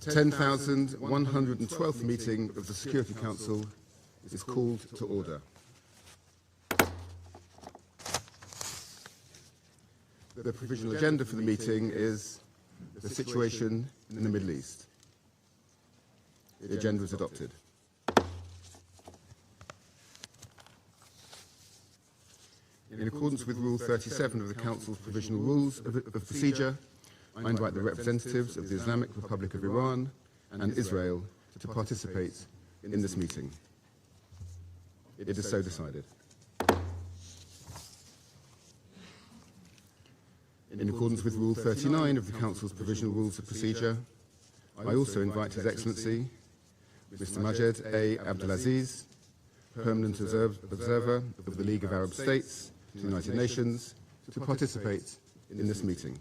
10,112th meeting of the Security Council is called to order. The provisional agenda for the meeting is the situation in the Middle East. The agenda is adopted. In accordance with Rule 37 of the Council's Provisional Rules of Procedure, I invite the representatives of the Islamic Republic of Iran and Israel to participate in this meeting. It is so decided. In accordance with Rule 39 of the Council's Provisional Rules of Procedure, I also invite His Excellency, Mr. Majed A. Abdelaziz, Permanent Observer of the League of Arab States to the United Nations, to participate in this meeting.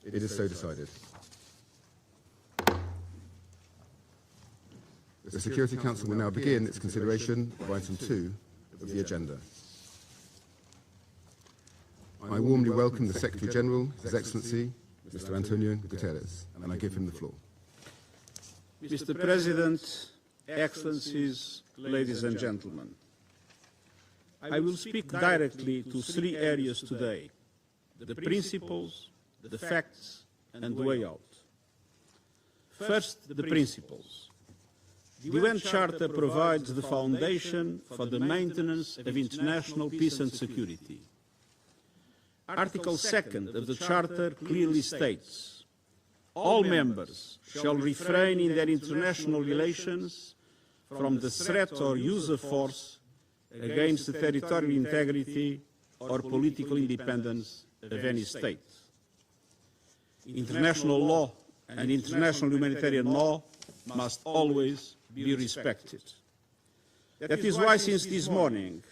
It is so decided. The Security Council will now begin its consideration of item 2 of the agenda. I warmly welcome the Secretary General, His Excellency, Mr. Antonio Guterres, and I give him the floor. Mr. President, Excellencies, ladies and gentlemen, I will speak directly to three areas today: the principles, the facts, and the way out. First, the principles. The UN Charter provides the foundation for the maintenance of international peace and security. Article 2 of the Charter clearly states, all members shall refrain in their international relations from the threat or use of force against the territorial integrity or political independence of any state. International law and international humanitarian law must always be respected. That is why, since this morning,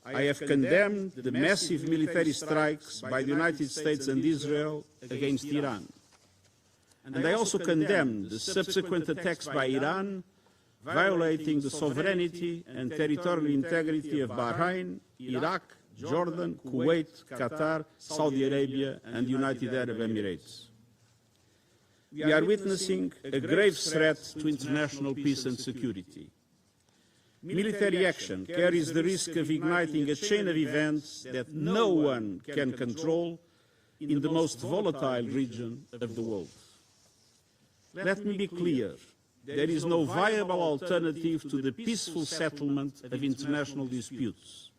I have condemned the massive military strikes by the United States and Israel against Iran. And I also condemn the subsequent attacks by Iran, violating the sovereignty and territorial integrity of Bahrain, Iraq, Jordan, Kuwait, Qatar, Saudi Arabia, and the United Arab Emirates. We are witnessing a grave threat to international peace and security. Military action carries the risk of igniting a chain of events that no one can control in the most volatile region of the world. Let me be clear, there is no viable alternative to the peaceful settlement of international disputes.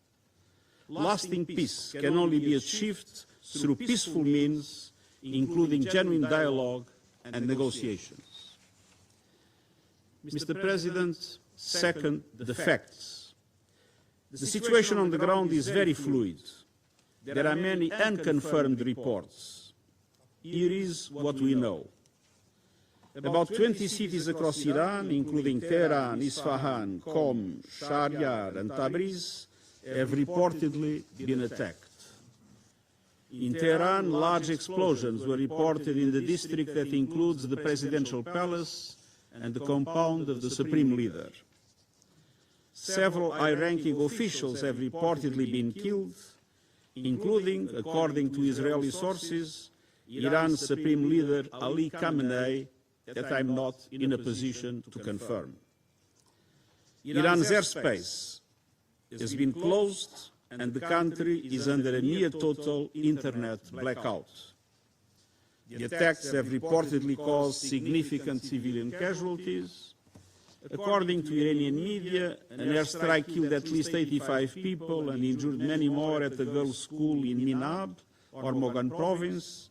Lasting peace can only be achieved through peaceful means, including genuine dialogue and negotiations. Mr. President, second, the facts. The situation on the ground is very fluid. There are many unconfirmed reports. Here is what we know. About 20 cities across Iran, including Tehran, Isfahan, Qom, Shahryar, and Tabriz, have reportedly been attacked. In Tehran, large explosions were reported in the district that includes the presidential palace and the compound of the supreme leader. Several high-ranking officials have reportedly been killed, including, according to Israeli sources, Iran's supreme leader Ali Khamenei, that I'm not in a position to confirm. Iran's airspace has been closed and the country is under a near total internet blackout. The attacks have reportedly caused significant civilian casualties. According to Iranian media, an airstrike killed at least 85 people and injured many more at a girls' school in Minab, or Mogan province,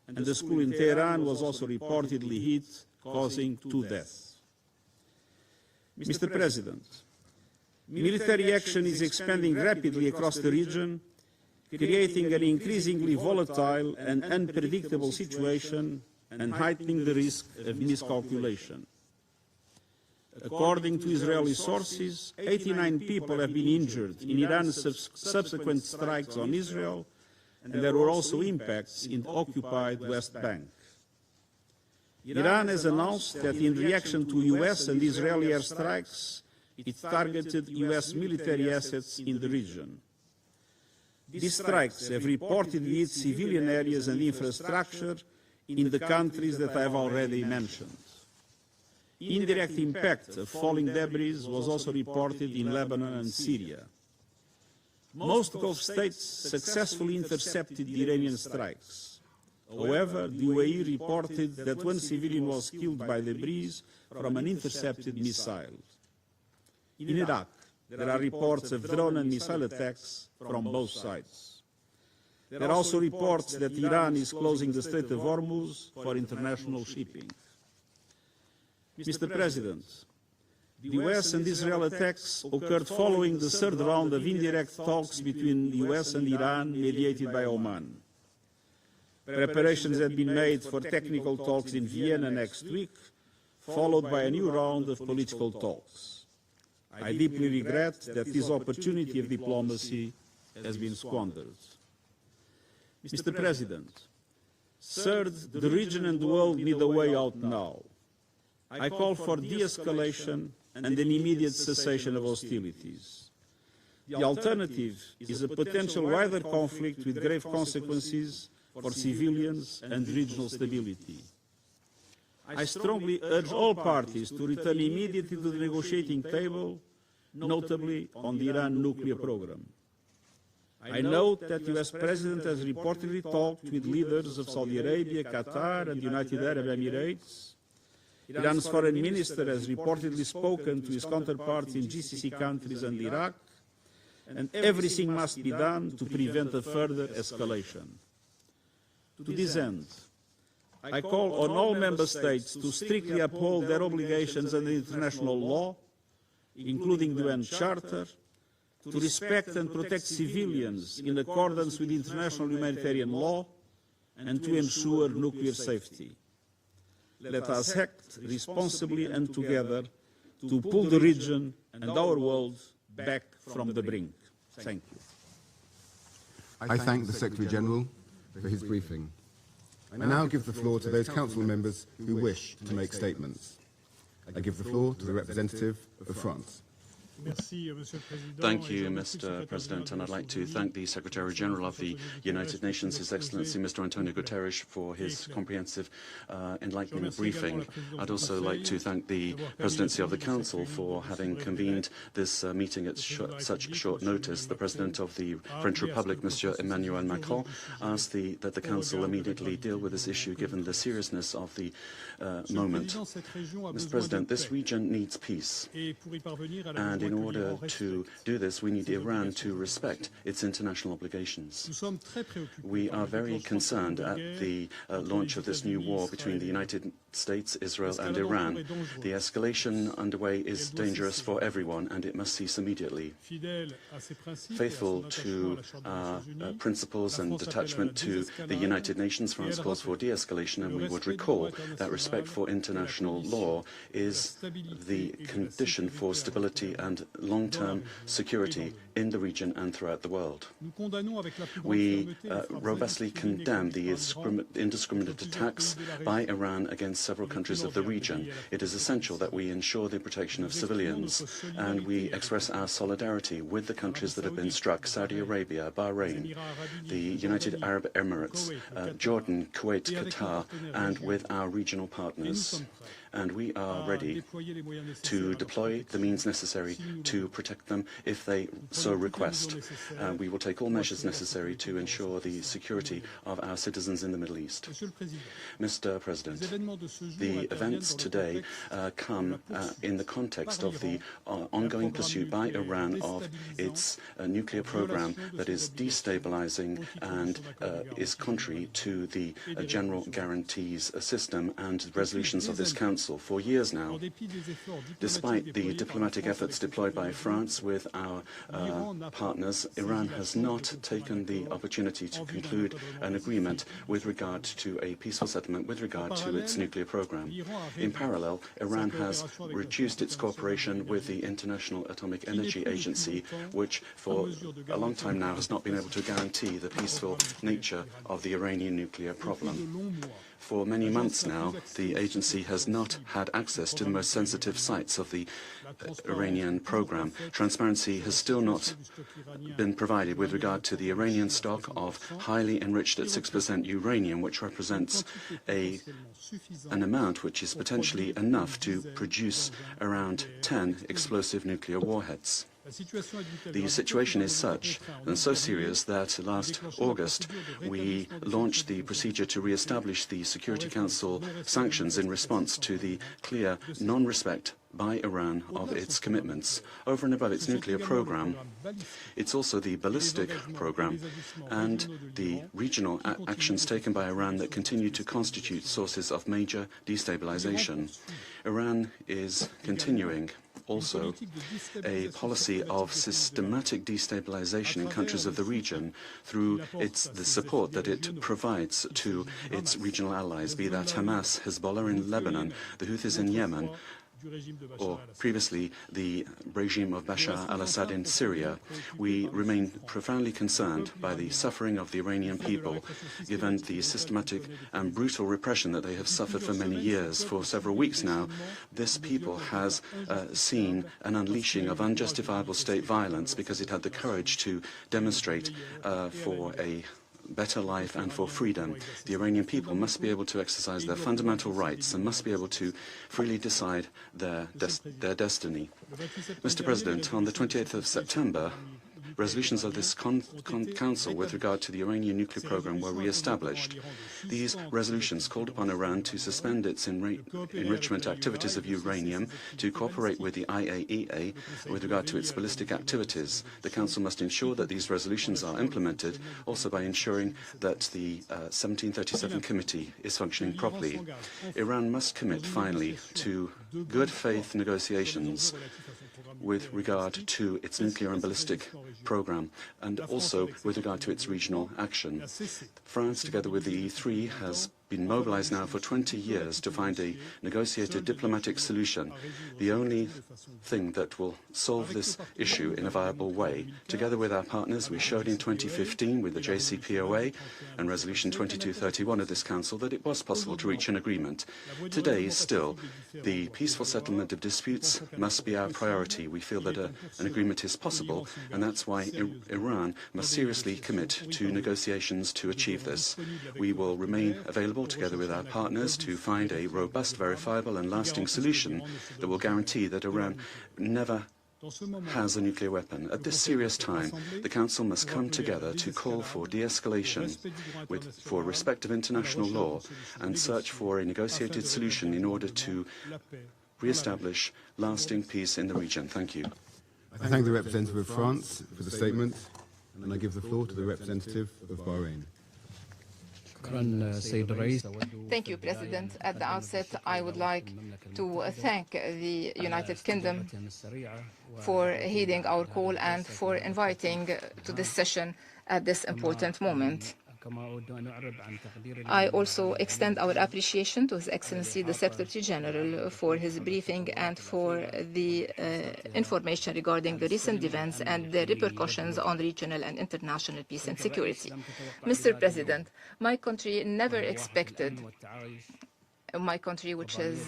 and the school in Tehran was also reportedly hit, causing 2 deaths. Mr. President, military action is expanding rapidly across the region, creating an increasingly volatile and unpredictable situation and heightening the risk of miscalculation. According to Israeli sources, 89 people have been injured in Iran's subsequent strikes on Israel, and there were also impacts in the occupied West Bank. Iran has announced that in reaction to US and Israeli airstrikes, it targeted US military assets in the region. These strikes have reportedly hit civilian areas and infrastructure in the countries that I have already mentioned. Indirect impact of falling debris was also reported in Lebanon and Syria. Most Gulf states successfully intercepted the Iranian strikes. However, the UAE reported that one civilian was killed by debris from an intercepted missile. In Iraq, there are reports of drone and missile attacks from both sides. There are also reports that Iran is closing the Strait of Hormuz for international shipping. Mr. President, the US and Israel attacks occurred following the third round of indirect talks between the US and Iran, mediated by Oman. Preparations had been made for technical talks in Vienna next week, followed by a new round of political talks. I deeply regret that this opportunity of diplomacy has been squandered. Mr. President, third, the region and the world need a way out now. I call for de-escalation and an immediate cessation of hostilities. The alternative is a potential wider conflict with grave consequences for civilians and regional stability. I strongly urge all parties to return immediately to the negotiating table, notably on the Iran nuclear program. I note that the US President has reportedly talked with leaders of Saudi Arabia, Qatar, and the United Arab Emirates. Iran's foreign minister has reportedly spoken to his counterparts in GCC countries and Iraq, and everything must be done to prevent a further escalation. To this end, I call on all member states to strictly uphold their obligations under international law, including the UN Charter, to respect and protect civilians in accordance with international humanitarian law, and to ensure nuclear safety. Let us act responsibly and together to pull the region and our world back from the brink. Thank you. I thank the Secretary-General for his briefing. I now give the floor to those Council members who wish to make statements. I give the floor to the representative of France. Thank you, Mr. President, and I'd like to thank the Secretary-General of the United Nations, His Excellency Mr. Antonio Guterres, for his comprehensive, enlightening briefing. I'd also like to thank the Presidency of the Council for having convened this meeting at such short notice. The President of the French Republic, Mr. Emmanuel Macron, asked that the Council immediately deal with this issue given the seriousness of the moment. Mr. President, this region needs peace, and in order to do this, we need Iran to respect its international obligations. We are very concerned at the launch of this new war between the United States, Israel, and Iran. The escalation underway is dangerous for everyone, and it must cease immediately. Faithful to our principles and attachment to the United Nations, France calls for de-escalation, and we would recall that respect for international law is the condition for stability and long-term security in the region and throughout the world. We robustly condemn the indiscriminate attacks by Iran against several countries of the region. It is essential that we ensure the protection of civilians, and we express our solidarity with the countries that have been struck: Saudi Arabia, Bahrain, the United Arab Emirates, Jordan, Kuwait, Qatar, and with our regional partners. And we are ready to deploy the means necessary to protect them if they so request. We will take all measures necessary to ensure the security of our citizens in the Middle East. Mr. President, the events today come in the context of the ongoing pursuit by Iran of its nuclear program that is destabilizing and is contrary to the general guarantees system and resolutions of this Council. For years now, despite the diplomatic efforts deployed by France with our partners, Iran has not taken the opportunity to conclude an agreement with regard to a peaceful settlement with regard to its nuclear program. In parallel, Iran has reduced its cooperation with the International Atomic Energy Agency, which for a long time now has not been able to guarantee the peaceful nature of the Iranian nuclear problem. For many months now, the agency has not not had access to the most sensitive sites of the Iranian program. Transparency has still not been provided with regard to the Iranian stock of highly enriched at 6% uranium, which represents an amount which is potentially enough to produce around 10 explosive nuclear warheads. The situation is such and so serious that last August we launched the procedure to re-establish the Security Council sanctions in response to the clear non-respect by Iran of its commitments. Over and above its nuclear program, it's also the ballistic program and the regional actions taken by Iran that continue to constitute sources of major destabilization. Iran is continuing also a policy of systematic destabilization in countries of the region through the support that it provides to its regional allies, be that Hamas, Hezbollah in Lebanon, the Houthis in Yemen, or previously the regime of Bashar al-Assad in Syria. We remain profoundly concerned by the suffering of the Iranian people, given the systematic and brutal repression that they have suffered for many years. For several weeks now, this people has seen an unleashing of unjustifiable state violence because it had the courage to demonstrate for a better life and for freedom. The Iranian people must be able to exercise their fundamental rights and must be able to freely decide their destiny. Mr. President, on the 28th of September, resolutions of this Council with regard to the Iranian nuclear program were re-established. These resolutions called upon Iran to suspend its enrichment activities of uranium, to cooperate with the IAEA with regard to its ballistic activities. The Council must ensure that these resolutions are implemented, also by ensuring that the 1737 Committee is functioning properly. Iran must commit, finally, to good faith negotiations with regard to its nuclear and ballistic program, and also with regard to its regional action. France, together with the E3, has been mobilized now for 20 years to find a negotiated diplomatic solution, the only thing that will solve this issue in a viable way. Together with our partners, we showed in 2015 with the JCPOA and Resolution 2231 of this Council that it was possible to reach an agreement. Today, still, the peaceful settlement of disputes must be our priority. We feel that an agreement is possible, and that's why Iran must seriously commit to negotiations to achieve this. We will remain available together with our partners to find a robust, verifiable and lasting solution that will guarantee that Iran never has a nuclear weapon. At this serious time, the Council must come together to call for de-escalation for respect of international law and search for a negotiated solution in order to re-establish lasting peace in the region. Thank you. I thank the representative of France for the statement, and I give the floor to the representative of Bahrain. Thank you, President. At the outset, I would like to thank the United Kingdom for heeding our call and for inviting to this session at this important moment. I also extend our appreciation to His Excellency the Secretary General for his briefing and for the information regarding the recent events and the repercussions on regional and international peace and security. Mr. President, my country never expected, my country which is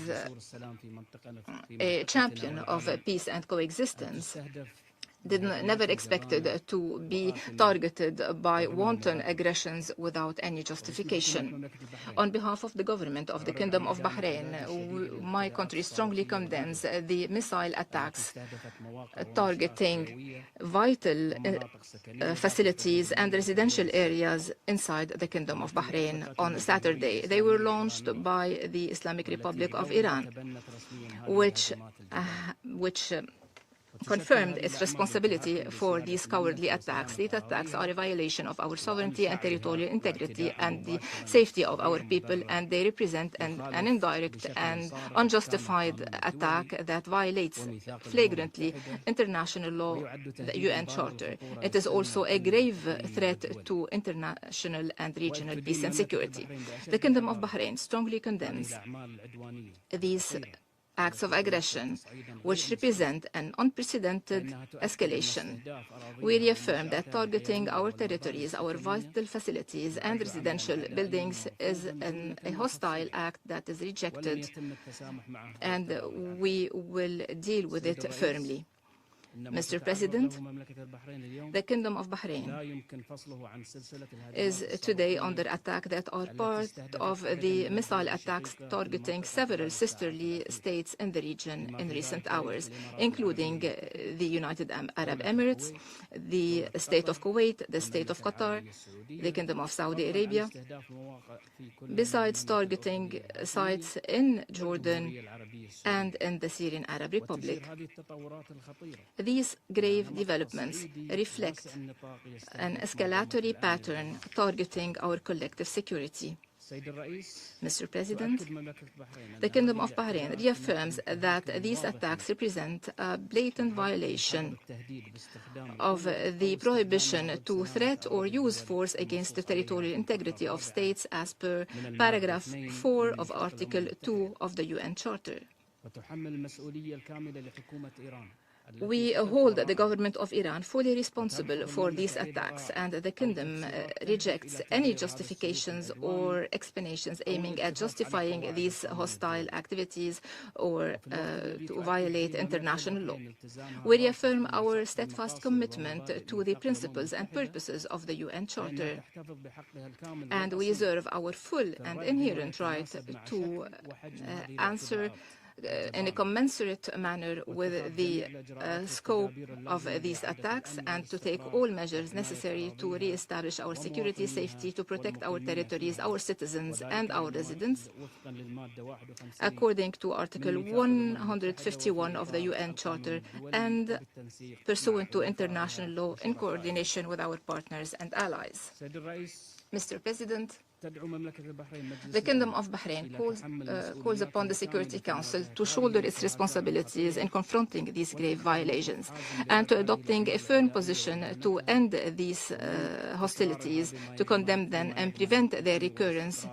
a champion of peace and coexistence, never expected to be targeted by wanton aggressions without any justification. On behalf of the government of the Kingdom of Bahrain, my country strongly condemns the missile attacks targeting vital facilities and residential areas inside the Kingdom of Bahrain on Saturday. They were launched by the Islamic Republic of Iran, which confirmed its responsibility for these cowardly attacks. These attacks are a violation of our sovereignty and territorial integrity and the safety of our people, and they represent an indirect and unjustified attack that violates flagrantly international law, the UN Charter. It is also a grave threat to international and regional peace and security. The Kingdom of Bahrain strongly condemns these acts of aggression, which represent an unprecedented escalation. We reaffirm that targeting our territories, our vital facilities, and residential buildings is a hostile act that is rejected, and we will deal with it firmly. Mr. President, the Kingdom of Bahrain is today under attack that are part of the missile attacks targeting several sisterly states in the region in recent hours, including the United Arab Emirates, the State of Kuwait, the State of Qatar, the Kingdom of Saudi Arabia, besides targeting sites in Jordan and in the Syrian Arab Republic. These grave developments reflect an escalatory pattern targeting our collective security. Mr. President, the Kingdom of Bahrain reaffirms that these attacks represent a blatant violation of the prohibition to threat or use force against the territorial integrity of states as per paragraph 4 of Article 2 of the UN Charter. We hold the government of Iran fully responsible for these attacks, and the Kingdom rejects any justifications or explanations aiming at justifying these hostile activities or to violate international law. We reaffirm our steadfast commitment to the principles and purposes of the UN Charter, and we reserve our full and inherent right to answer in a commensurate manner with the scope of these attacks and to take all measures necessary to re-establish our security, safety, to protect our territories, our citizens, and our residents, according to Article 151 of the UN Charter and pursuant to international law in coordination with our partners and allies. Mr. President, the Kingdom of Bahrain calls upon the Security Council to shoulder its responsibilities in confronting these grave violations and to adopting a firm position to end these hostilities, to condemn them and prevent their recurrence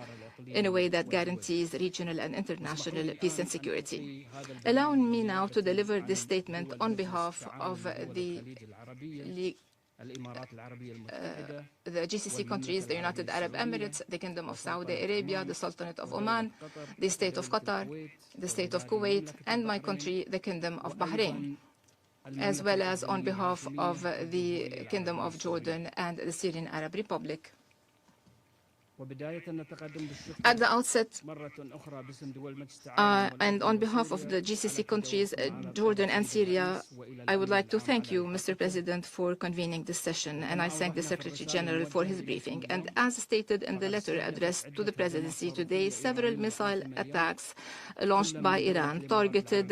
in a way that guarantees regional and international peace and security. Allow me now to deliver this statement on behalf of the GCC countries, the United Arab Emirates, the Kingdom of Saudi Arabia, the Sultanate of Oman, the State of Qatar, the State of Kuwait, and my country, the Kingdom of Bahrain, as well as on behalf of the Kingdom of Jordan and the Syrian Arab Republic. At the outset, and on behalf of the GCC countries, Jordan and Syria, I would like to thank you, Mr. President, for convening this session, and I thank the Secretary General for his briefing. And as stated in the letter addressed to the Presidency today, several missile attacks launched by Iran targeted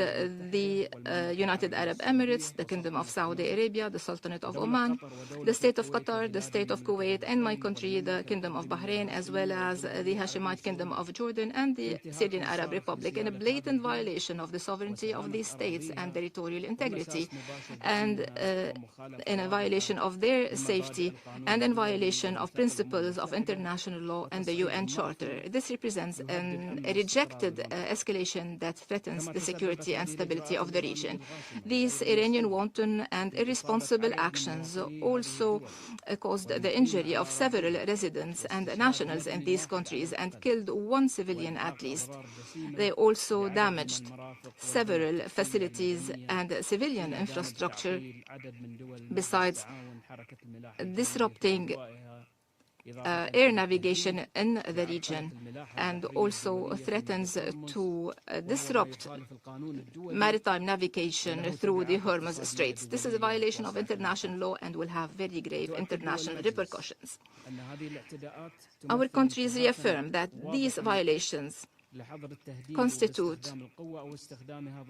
the United Arab Emirates, the Kingdom of Saudi Arabia, the Sultanate of Oman, the State of Qatar, the State of Kuwait, and my country, the Kingdom of Bahrain, as well as the Hashemite Kingdom of Jordan and the Syrian Arab Republic, in a blatant violation of the sovereignty of these states and territorial integrity, and in a violation of their safety and in violation of principles of international law and the UN Charter. This represents a rejected escalation that threatens the security and stability of the region. These Iranian wanton and irresponsible actions also caused the injury of several residents and nationals in these countries and killed one civilian at least. They also damaged several facilities and civilian infrastructure, besides disrupting air navigation in the region, and also threatens to disrupt maritime navigation through the Hormuz Straits. This is a violation of international law and will have very grave international repercussions. Our countries reaffirm that these violations constitute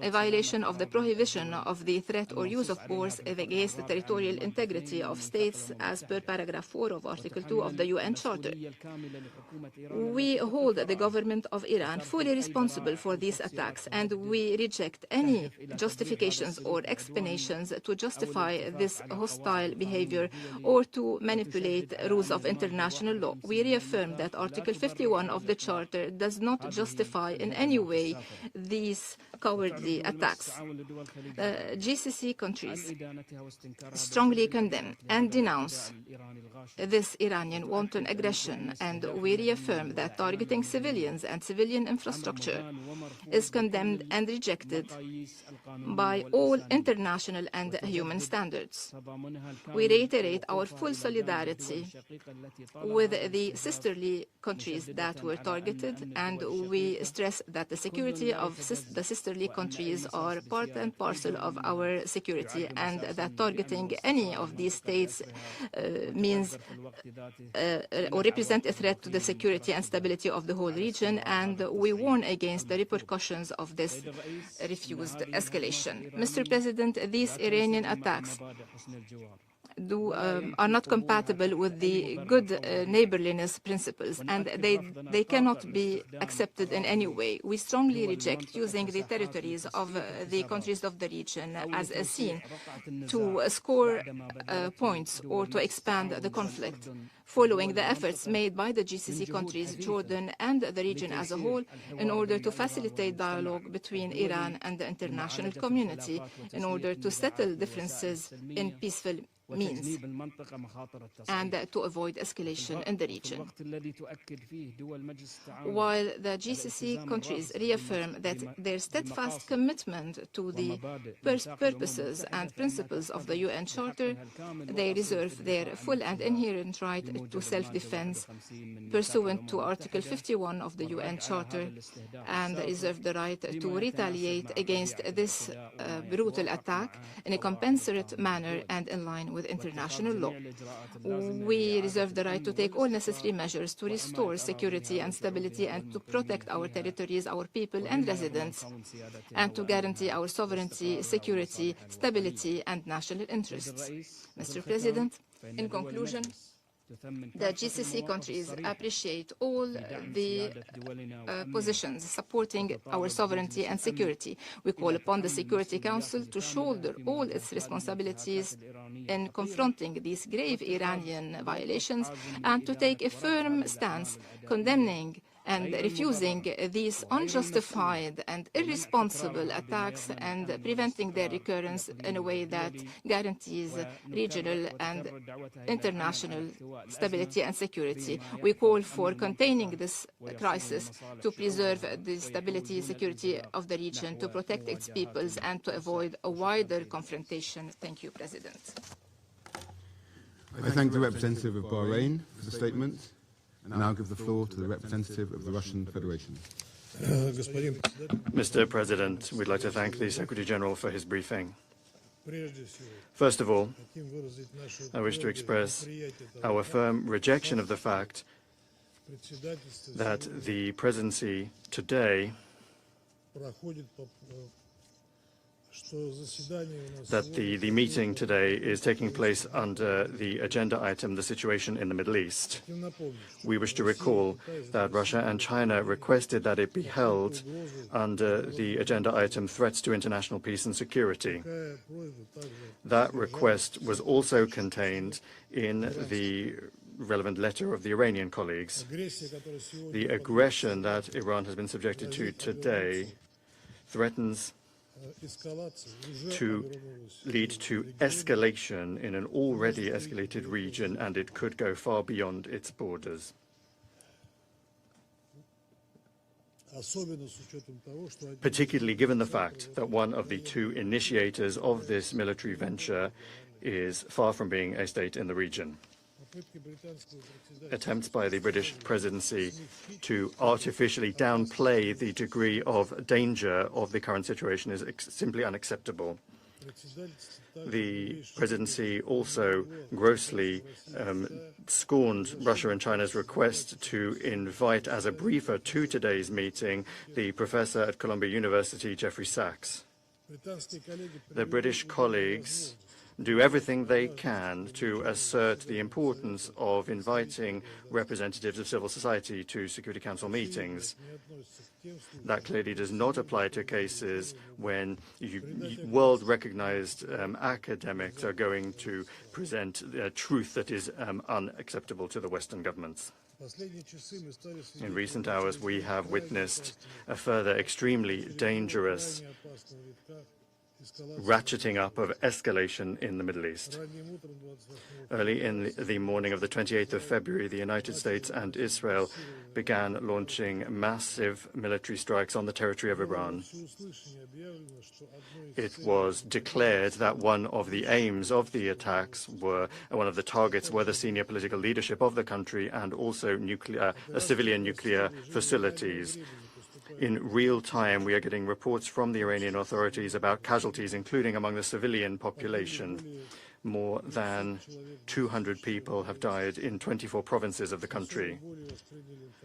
a violation of the prohibition of the threat or use of force against the territorial integrity of states as per paragraph 4 of Article 2 of the UN Charter. We hold the government of Iran fully responsible for these attacks, and we reject any justifications or explanations to justify this hostile behavior or to manipulate rules of international law. We reaffirm that Article 51 of the Charter does not justify justify in any way these cowardly attacks. GCC countries strongly condemn and denounce this Iranian wanton aggression, and we reaffirm that targeting civilians and civilian infrastructure is condemned and rejected by all international and human standards. We reiterate our full solidarity with the sisterly countries that were targeted, and we stress that the security of the sisterly countries are part and parcel of our security, and that targeting any of these states means or represent a threat to the security and stability of the whole region, and we warn against the repercussions of this refused escalation. Mr. President, these Iranian attacks are not compatible with the good neighborliness principles, and they cannot be accepted in any way. We strongly reject using the territories of the countries of the region as a scene to score points or to expand the conflict. Following the efforts made by the GCC countries, Jordan, and the region as a whole, in order to facilitate dialogue between Iran and the international community, in order to settle differences in peaceful means and to avoid escalation in the region. While the GCC countries reaffirm that their steadfast commitment to the purposes and principles of the UN Charter, they reserve their full and inherent right to self-defense pursuant to Article 51 of the UN Charter, and reserve the right to retaliate against this brutal attack in a commensurate manner and in line with international law. We reserve the right to take all necessary measures to restore security and stability and to protect our territories, our people and residents, and to guarantee our sovereignty, security, stability and national interests. Mr. President, in conclusion, the GCC countries appreciate all the positions supporting our sovereignty and security. We call upon the Security Council to shoulder all its responsibilities in confronting these grave Iranian violations and to take a firm stance condemning and refusing these unjustified and irresponsible attacks and preventing their recurrence in a way that guarantees regional and international stability and security. We call for containing this crisis to preserve the stability and security of the region, to protect its peoples, and to avoid a wider confrontation. Thank you, President. I thank the representative of Bahrain for the statement. And now give the floor to the representative of the Russian Federation. Mr. President, we'd like to thank the Secretary General for his briefing. First of all, I wish to express our firm rejection of the fact that the presidency today the meeting today is taking place under the agenda item, the situation in the Middle East. We wish to recall that Russia and China requested that it be held under the agenda item, threats to international peace and security. That request was also contained in the relevant letter of the Iranian colleagues. The aggression that Iran has been subjected to today threatens to lead to escalation in an already escalated region, and it could go far beyond its borders. Particularly given the fact that one of the two initiators of this military venture is far from being a state in the region. Attempts by the British presidency to artificially downplay the degree of danger of the current situation is simply unacceptable. The presidency also grossly scorned Russia and China's request to invite as a briefer to today's meeting the professor at Colombia University, Jeffrey Sachs. The British colleagues do everything they can to assert the importance of inviting representatives of civil society to Security Council meetings. That clearly does not apply to cases when world-recognized academics are going to present truth that is unacceptable to the Western governments. In recent hours, we have witnessed a further extremely dangerous ratcheting up of escalation in the Middle East. Early in the morning of the 28th of February, the United States and Israel began launching massive military strikes on the territory of Iran. It was declared that one of the aims of the attacks one of the targets were the senior political leadership of the country and also civilian nuclear facilities. In real time, we are getting reports from the Iranian authorities about casualties, including among the civilian population. More than 200 people have died in 24 provinces of the country.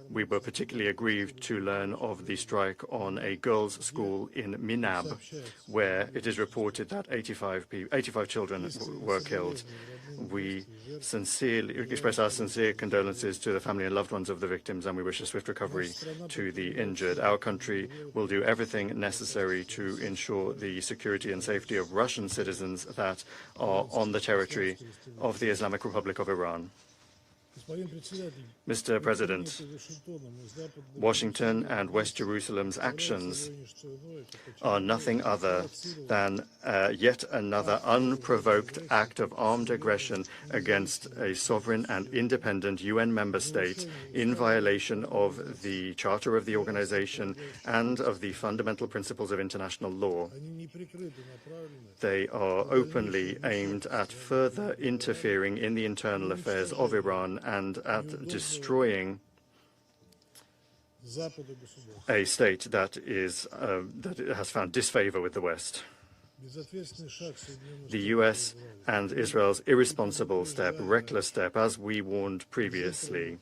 We were particularly aggrieved to learn of the strike on a girls' school in Minab, where it is reported that 85 children were killed. We sincerely express our sincere condolences to the family and loved ones of the victims, and we wish a swift recovery to the injured. Our country will do everything necessary to ensure the security and safety of Russian citizens that are on the territory of the Islamic Republic of Iran. Mr. President, Washington and West Jerusalem's actions are nothing other than yet another unprovoked act of armed aggression against a sovereign and independent UN member state in violation of the Charter of the organization and of the fundamental principles of international law. They are openly aimed at further interfering in the internal affairs of Iran and at destroying a state that has found disfavor with the West. The US and Israel's irresponsible step, reckless step, as we warned previously,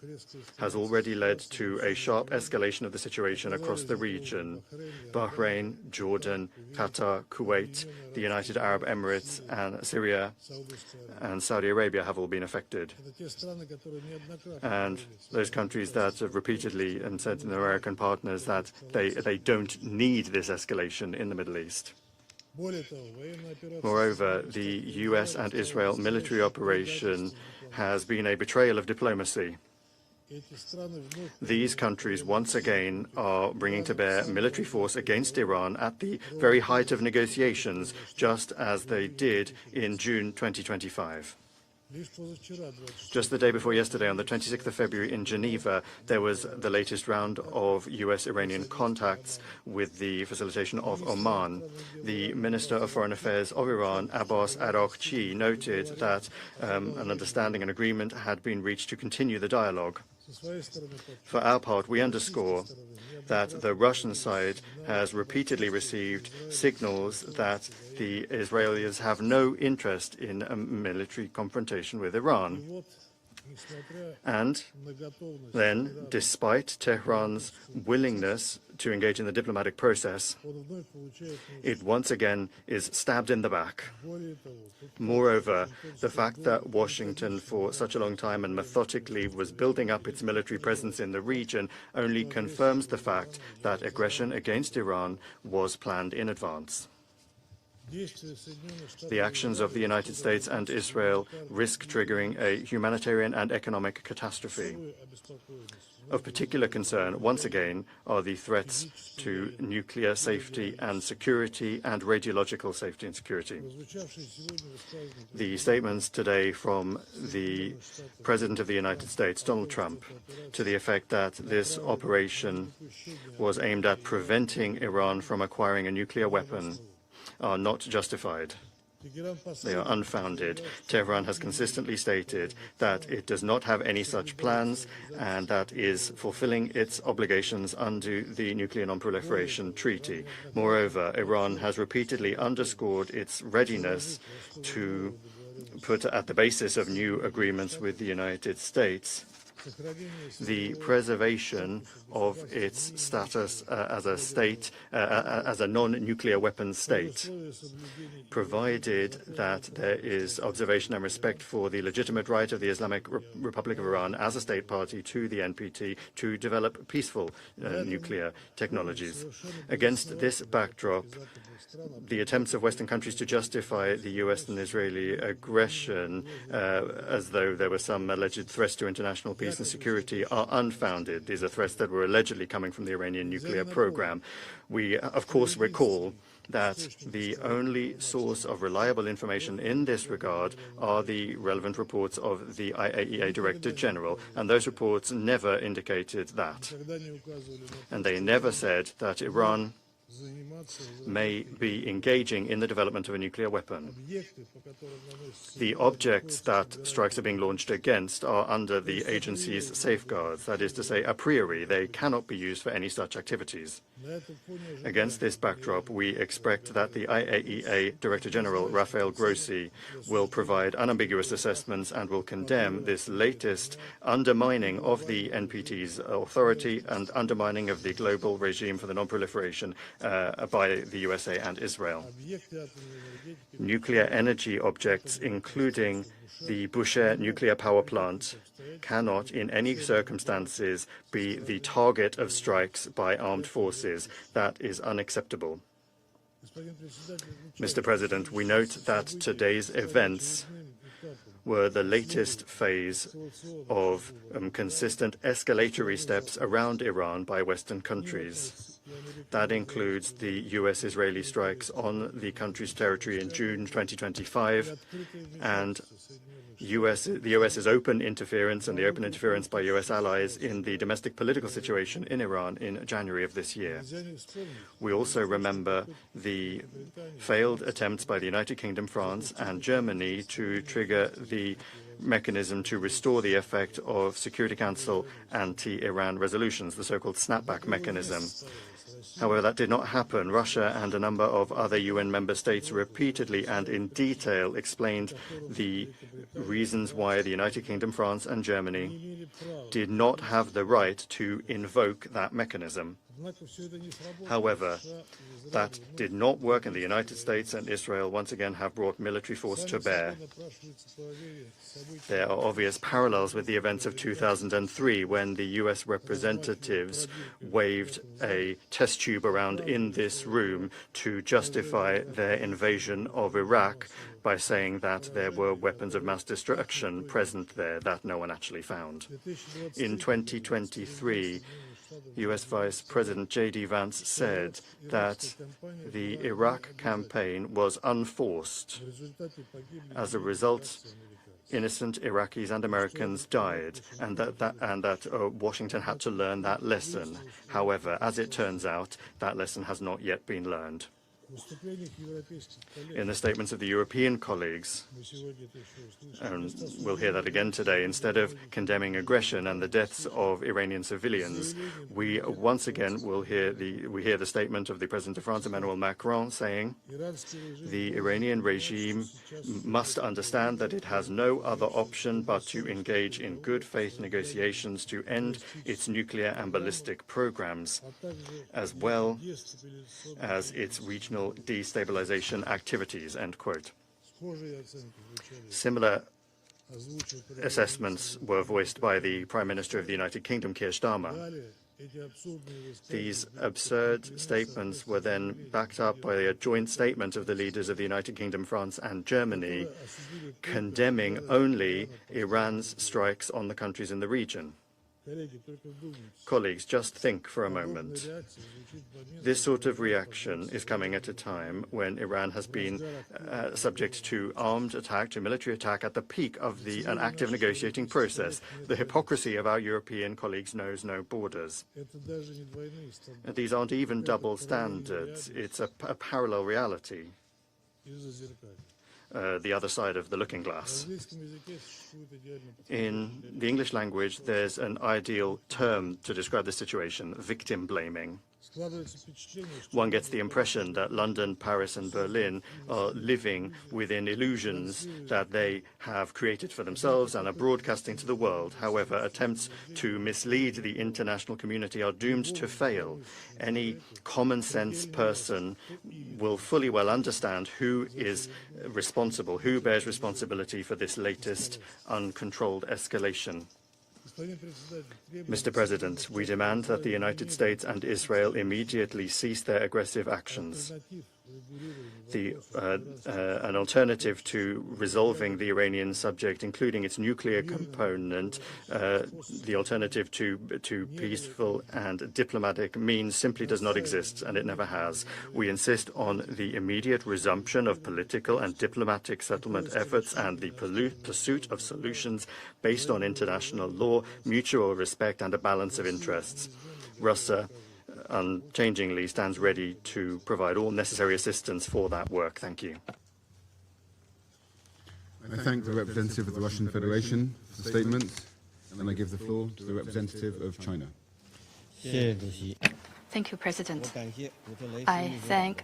has already led to a sharp escalation of the situation across the region. Bahrain, Jordan, Qatar, Kuwait, the United Arab Emirates, and Syria and Saudi Arabia have all been affected. And those countries that have repeatedly said to their American partners that they don't need this escalation in the Middle East. Moreover, the US and Israel military operation has been a betrayal of diplomacy. These countries once again are bringing to bear military force against Iran at the very height of negotiations, just as they did in June 2025. Just the day before yesterday, on the 26th of February in Geneva, there was the latest round of US-Iranian contacts with the facilitation of Oman. The Minister of Foreign Affairs of Iran, Abbas Araghchi, noted that an understanding and agreement had been reached to continue the dialogue. For our part, we underscore that the Russian side has repeatedly received signals that the Israelis have no interest in a military confrontation with Iran. And then, despite Tehran's willingness to engage in the diplomatic process, it once again is stabbed in the back. Moreover, the fact that Washington for such a long time and methodically was building up its military presence in the region only confirms the fact that aggression against Iran was planned in advance. The actions of the United States and Israel risk triggering a humanitarian and economic catastrophe. Of particular concern, once again, are the threats to nuclear safety and security and radiological safety and security. The statements today from the President of the United States, Donald Trump, to the effect that this operation was aimed at preventing Iran from acquiring a nuclear weapon are not justified. They are unfounded. Tehran has consistently stated that it does not have any such plans and that is fulfilling its obligations under the Nuclear Non-Proliferation Treaty. Moreover, Iran has repeatedly underscored its readiness to put at the basis of new agreements with the United States the preservation of its status as a state, as a non-nuclear weapons state, provided that there is observation and respect for the legitimate right of the Islamic Republic of Iran as a state party to the NPT to develop peaceful nuclear technologies. Against this backdrop, the attempts of Western countries to justify the US and Israeli aggression as though there were some alleged threats to international peace peace and security are unfounded. These are threats that were allegedly coming from the Iranian nuclear program. We, of course, recall that the only source of reliable information in this regard are the relevant reports of the IAEA Director General, and those reports never indicated that. And they never said that Iran may be engaging in the development of a nuclear weapon. The objects that strikes are being launched against are under the agency's safeguards. That is to say, a priori, they cannot be used for any such activities. Against this backdrop, we expect that the IAEA Director General, Rafael Grossi, will provide unambiguous assessments and will condemn this latest undermining of the NPT's authority and undermining of the global regime for the non-proliferation by the USA and Israel. Nuclear energy objects, including the Bushehr nuclear power plant, cannot in any circumstances be the target of strikes by armed forces. That is unacceptable. Mr. President, we note that today's events were the latest phase of consistent escalatory steps around Iran by Western countries. That includes the US-Israeli strikes on the country's territory in June 2025 and the US's open interference and the open interference by US allies in the domestic political situation in Iran in January of this year. We also remember the failed attempts by the United Kingdom, France, and Germany to trigger the mechanism to restore the effect of Security Council anti-Iran resolutions, the so-called snapback mechanism. However, that did not happen. Russia and a number of other UN member states repeatedly and in detail explained the reasons why the United Kingdom, France, and Germany did not have the right to invoke that mechanism. However, that did not work, and the United States and Israel once again have brought military force to bear. There are obvious parallels with the events of 2003, when the US representatives waved a test tube around in this room to justify their invasion of Iraq by saying that there were weapons of mass destruction present there that no one actually found. In 2023, US Vice President J.D. Vance said that the Iraq campaign was unforced. As a result, innocent Iraqis and Americans died, and that Washington had to learn that lesson. However, as it turns out, that lesson has not yet been learned. In the statements of the European colleagues, and we'll hear that again today, instead of condemning aggression and the deaths of Iranian civilians, we once again will hear the statement of the President of France, Emmanuel Macron, saying the Iranian regime must understand that it has no other option but to engage in good faith negotiations to end its nuclear and ballistic programs, as well as its regional destabilization activities, end quote. Similar assessments were voiced by the Prime Minister of the United Kingdom, Keir Starmer. These absurd statements were then backed up by a joint statement of the leaders of the United Kingdom, France, and Germany, condemning only Iran's strikes on the countries in the region. Colleagues, just think for a moment. This sort of reaction is coming at a time when Iran has been subject to armed attack, to military attack at the peak of an active negotiating process. The hypocrisy of our European colleagues knows no borders. These aren't even double standards. It's a parallel reality. The other side of the looking glass. In the English language, there's an ideal term to describe the situation: victim blaming. One gets the impression that London, Paris, and Berlin are living within illusions that they have created for themselves and are broadcasting to the world. However, attempts to mislead the international community are doomed to fail. Any common-sense person will fully well understand who is responsible, who bears responsibility for this latest uncontrolled escalation. Mr. President, we demand that the United States and Israel immediately cease their aggressive actions. an alternative to resolving the Iranian subject, including its nuclear component, the alternative to peaceful and diplomatic means simply does not exist, and it never has. We insist on the immediate resumption of political and diplomatic settlement efforts and the pursuit of solutions based on international law, mutual respect, and a balance of interests. Russia unchangingly stands ready to provide all necessary assistance for that work. Thank you. I thank the representative of the Russian Federation for the statement, and I give the floor to the representative of China. Thank you, President. I thank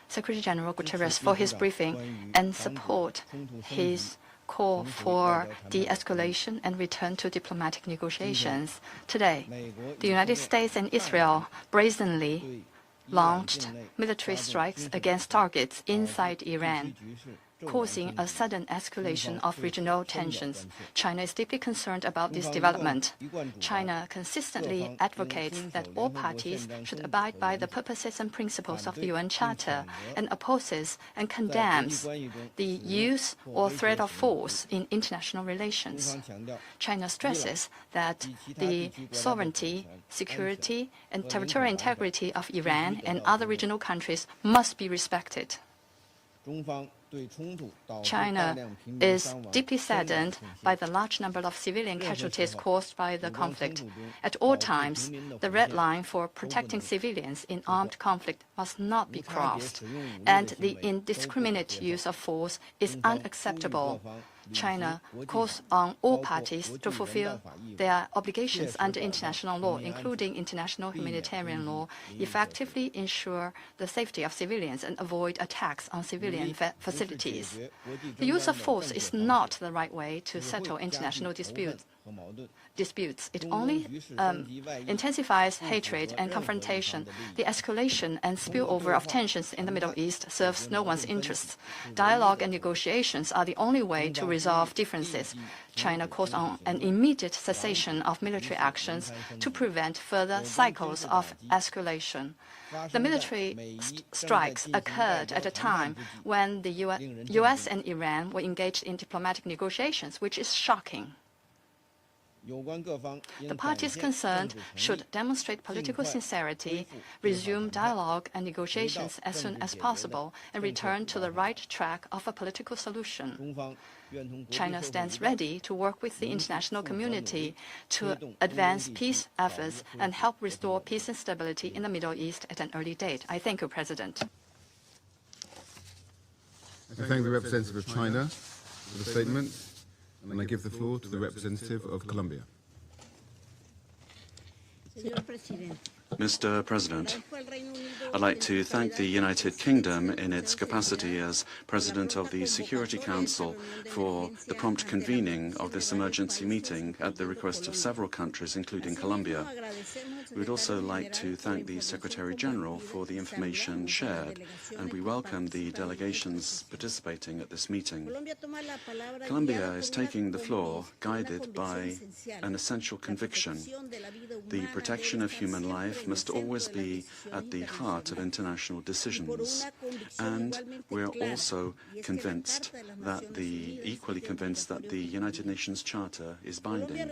Secretary General Guterres for his briefing and support his call for de-escalation and return to diplomatic negotiations. Today, the United States and Israel brazenly launched military strikes against targets inside Iran, causing a sudden escalation of regional tensions. China is deeply concerned about this development. China consistently advocates that all parties should abide by the purposes and principles of the UN Charter and opposes and condemns the use or threat of force in international relations. China stresses that the sovereignty, security, and territorial integrity of Iran and other regional countries must be respected. China is deeply saddened by the large number of civilian casualties caused by the conflict. At all times, the red line for protecting civilians in armed conflict must not be crossed, and the indiscriminate use of force is unacceptable. China calls on all parties to fulfill their obligations under international law, including international humanitarian law, effectively ensure the safety of civilians and avoid attacks on civilian facilities. The use of force is not the right way to settle international disputes. It only intensifies hatred and confrontation. The escalation and spillover of tensions in the Middle East serves no one's interests. Dialogue and negotiations are the only way to resolve differences. China calls on an immediate cessation of military actions to prevent further cycles of escalation. The military strikes occurred at a time when the U.S. and Iran were engaged in diplomatic negotiations, which is shocking. The parties concerned should demonstrate political sincerity, resume dialogue and negotiations as soon as possible, and return to the right track of a political solution. China stands ready to work with the international community to advance peace efforts and help restore peace and stability in the Middle East at an early date. I thank you, President. I thank the representative of China for the statement, and I give the floor to the representative of Colombia. Mr. President, I'd like to thank the United Kingdom in its capacity as President of the Security Council for the prompt convening of this emergency meeting at the request of several countries, including Colombia. We would also like to thank the Secretary General for the information shared, and we welcome the delegations participating at this meeting. Colombia is taking the floor guided by an essential conviction. The protection of human life must always be at the heart of international decisions, and we're also equally convinced that the United Nations Charter is binding.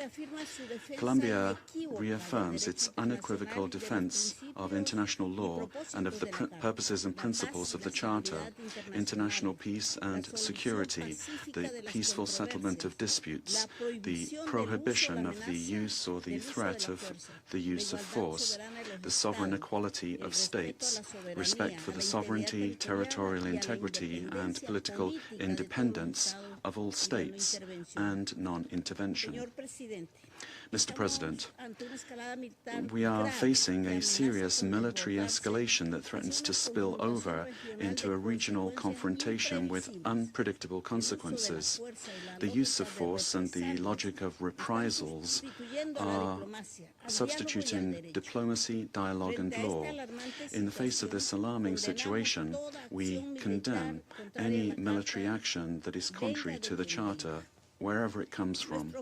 Colombia reaffirms its unequivocal defense of international law and of the purposes and principles of the Charter, international peace and security, the peaceful settlement of disputes, the prohibition of the use or the threat of the use of force, the sovereign equality of states, respect for the sovereignty, territorial integrity, and political independence of all states, and non-intervention. Mr. President, we are facing a serious military escalation that threatens to spill over into a regional confrontation with unpredictable consequences. The use of force and the logic of reprisals are substituting diplomacy, dialogue, and law. In the face of this alarming situation, we condemn any military action that is contrary to the Charter wherever it comes from.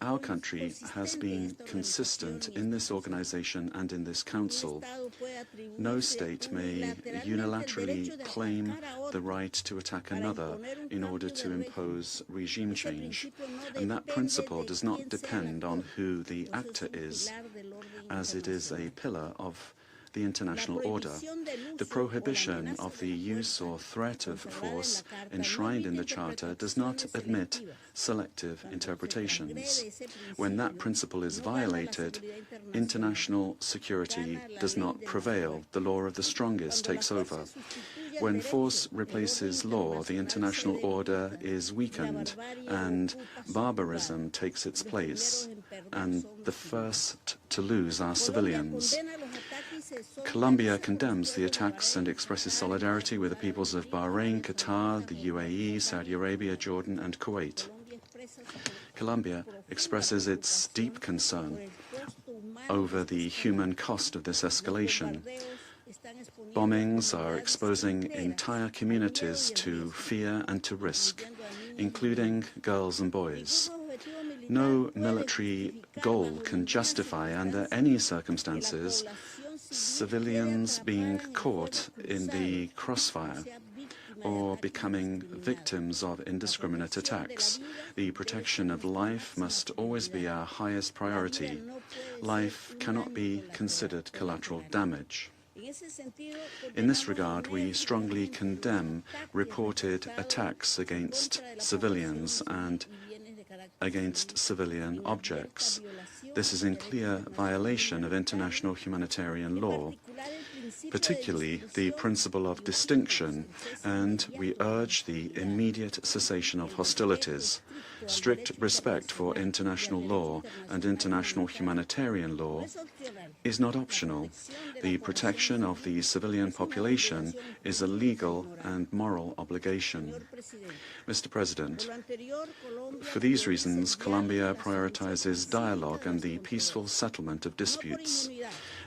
Our country has been consistent in this organization and in this council. No state may unilaterally claim the right to attack another in order to impose regime change, and that principle does not depend on who the actor is, as it is a pillar of the international order. The prohibition of the use or threat of force enshrined in the Charter does not admit selective interpretations. When that principle is violated, international security does not prevail. The law of the strongest takes over. When force replaces law, the international order is weakened and barbarism takes its place, and the first to lose are civilians. Colombia condemns the attacks and expresses solidarity with the peoples of Bahrain, Qatar, the UAE, Saudi Arabia, Jordan, and Kuwait. Colombia expresses its deep concern over the human cost of this escalation. Bombings are exposing entire communities to fear and to risk, including girls and boys. No military goal can justify, under any circumstances, civilians being caught in the crossfire or becoming victims of indiscriminate attacks. The protection of life must always be our highest priority. Life cannot be considered collateral damage. In this regard, we strongly condemn reported attacks against civilians and against civilian objects. This is in clear violation of international humanitarian law, particularly the principle of distinction, and we urge the immediate cessation of hostilities. Strict respect for international law and international humanitarian law is not optional. The protection of the civilian population is a legal and moral obligation. Mr. President, for these reasons, Colombia prioritizes dialogue and the peaceful settlement of disputes,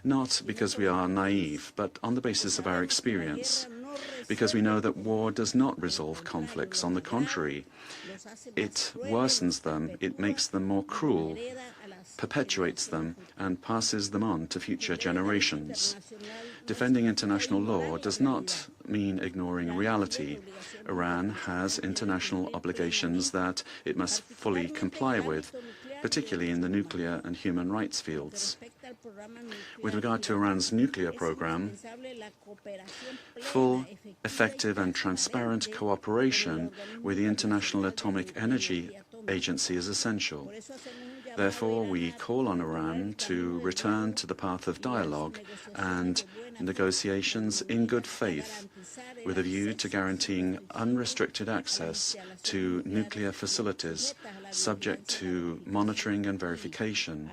not because we are naive, but on the basis of our experience, because we know that war does not resolve conflicts. On the contrary, it worsens them, it makes them more cruel, perpetuates them, and passes them on to future generations. Defending international law does not mean ignoring reality. Iran has international obligations that it must fully comply with, particularly in the nuclear and human rights fields. With regard to Iran's nuclear program, full, effective and transparent cooperation with the International Atomic Energy Agency is essential. Therefore, we call on Iran to return to the path of dialogue and negotiations in good faith, with a view to guaranteeing unrestricted access to nuclear facilities subject to monitoring and verification,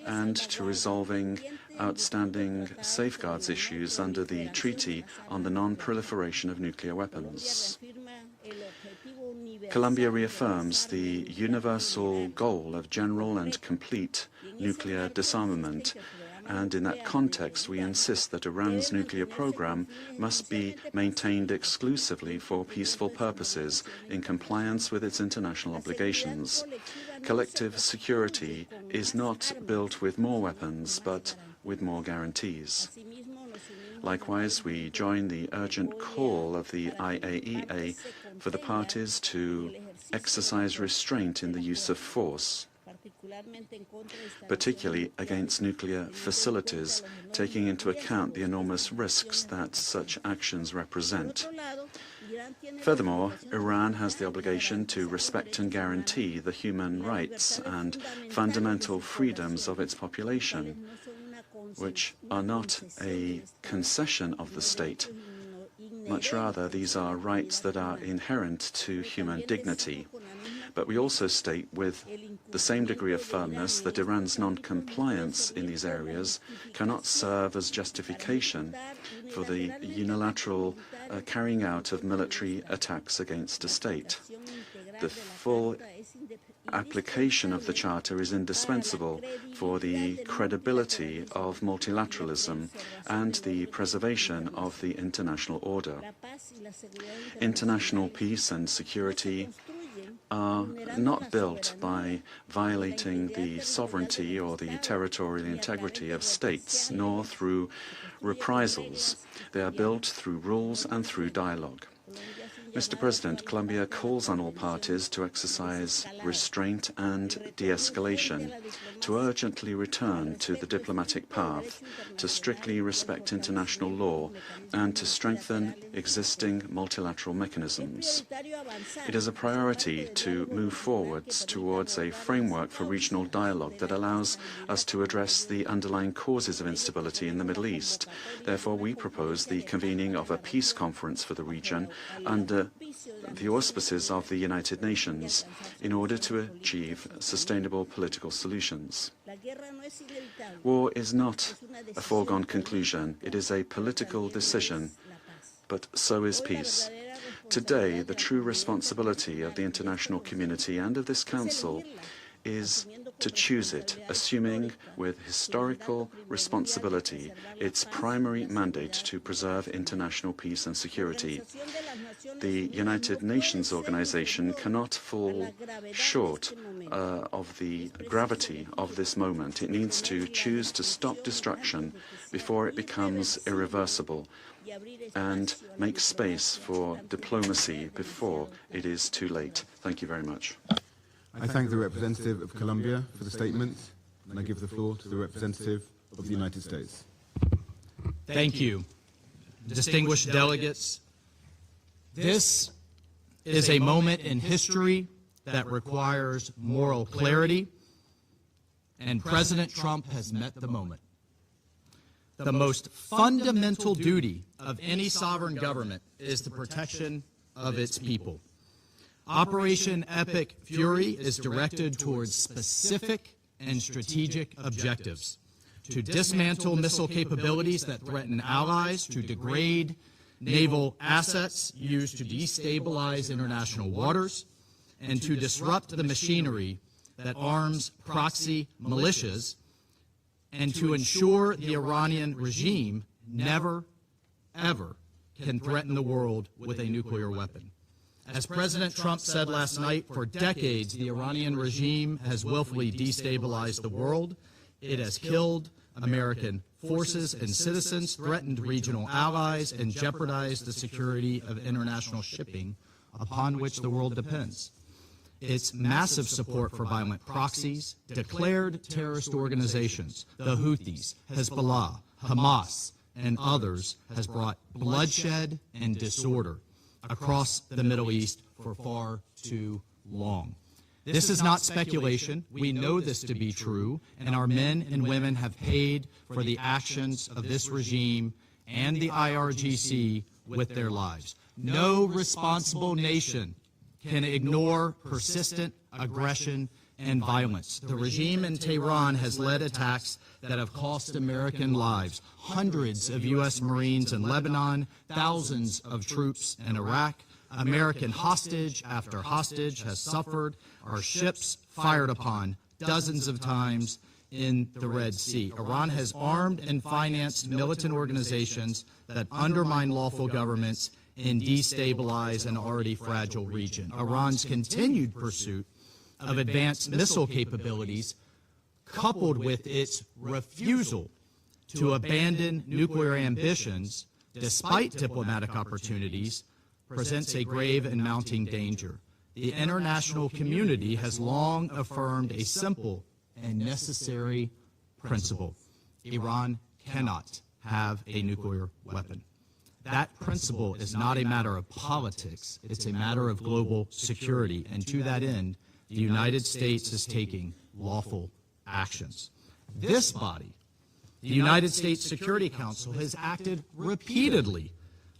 and to resolving outstanding safeguards issues under the Treaty on the Non-Proliferation of Nuclear Weapons. Colombia reaffirms the universal goal of general and complete nuclear disarmament, and in that context we insist that Iran's nuclear program must be maintained exclusively for peaceful purposes in compliance with its international obligations. Collective security is not built with more weapons, but with more guarantees. Likewise, we join the urgent call of the IAEA for the parties to exercise restraint in the use of force, particularly against nuclear facilities, taking into account the enormous risks that such actions represent. Furthermore, Iran has the obligation to respect and guarantee the human rights and fundamental freedoms of its population, which are not a concession of the state. Much rather, these are rights that are inherent to human dignity. But we also state with the same degree of firmness that Iran's non-compliance in these areas cannot serve as justification for the unilateral carrying out of military attacks against a state. The full application of the Charter is indispensable for the credibility of multilateralism and the preservation of the international order. International peace and security are not built by violating the sovereignty or the territorial integrity of states, nor through reprisals. They are built through rules and through dialogue. Mr. President, Colombia calls on all parties to exercise restraint and de-escalation, to urgently return to the diplomatic path, to strictly respect international law, and to strengthen existing multilateral mechanisms. It is a priority to move forwards towards a framework for regional dialogue that allows us to address the underlying causes of instability in the Middle East. Therefore, we propose the convening of a peace conference for the region under the auspices of the United Nations in order to achieve sustainable political solutions. War is not a foregone conclusion. It is a political decision, but so is peace. Today, the true responsibility of the international community and of this Council is to choose it, assuming with historical responsibility its primary mandate to preserve international peace and security. The United Nations organization cannot fall short of the gravity of this moment. It needs to choose to stop destruction before it becomes irreversible and make space for diplomacy before it is too late. Thank you very much. I thank the representative of Colombia for the statement, and I give the floor to the representative of the United States. Thank you. Distinguished delegates, this is a moment in history that requires moral clarity, and President Trump has met the moment. The most fundamental duty of any sovereign government is the protection of its people. Operation Epic Fury is directed towards specific and strategic objectives: to dismantle missile capabilities that threaten allies, to degrade naval assets used to destabilize international waters, and to disrupt the machinery that arms proxy militias, and to ensure the Iranian regime never, ever can threaten the world with a nuclear weapon. As President Trump said last night, for decades, the Iranian regime has willfully destabilized the world. It has killed American forces and citizens, threatened regional allies, and jeopardized the security of international shipping upon which the world depends. Its massive support for violent proxies, declared terrorist organizations, the Houthis, Hezbollah, Hamas, and others, has brought bloodshed and disorder across the Middle East for far too long. This is not speculation. We know this to be true, and our men and women have paid for the actions of this regime and the IRGC with their lives. No responsible nation can ignore persistent aggression and violence. The regime in Tehran has led attacks that have cost American lives, hundreds of U.S. Marines in Lebanon, thousands of troops in Iraq. American hostage after hostage has suffered, our ships fired upon dozens of times in the Red Sea. Iran has armed and financed militant organizations that undermine lawful governments and destabilize an already fragile region. Iran's continued pursuit of advanced missile capabilities, coupled with its refusal to abandon nuclear ambitions despite diplomatic opportunities, presents a grave and mounting danger. The international community has long affirmed a simple and necessary principle: Iran cannot have a nuclear weapon. That principle is not a matter of politics, it's a matter of global security, and to that end, the United States is taking lawful actions. This body, the United States Security Council, has acted repeatedly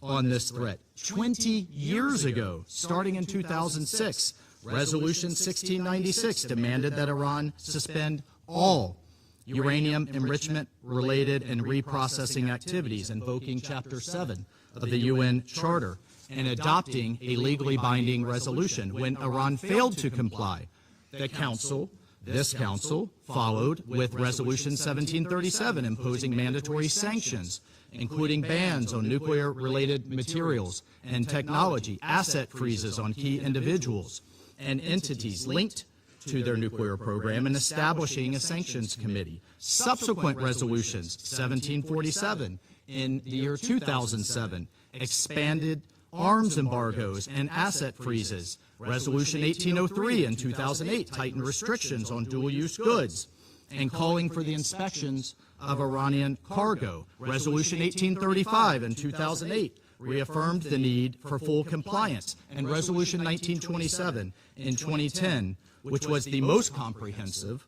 on this threat. 20 years ago, starting in 2006, Resolution 1696 demanded that Iran suspend all uranium enrichment-related and reprocessing activities, invoking Chapter 7 of the UN Charter, and adopting a legally binding resolution. When Iran failed to comply, this Council followed with Resolution 1737, imposing mandatory sanctions, including bans on nuclear-related materials and technology, asset freezes on key individuals, and entities linked to their nuclear program and establishing a sanctions committee. Subsequent resolutions, 1747 in the year 2007, expanded arms embargoes and asset freezes. Resolution 1803 in 2008 tightened restrictions on dual-use goods and calling for the inspections of Iranian cargo. Resolution 1835 in 2008 reaffirmed the need for full compliance. And Resolution 1927 in 2010, which was the most comprehensive,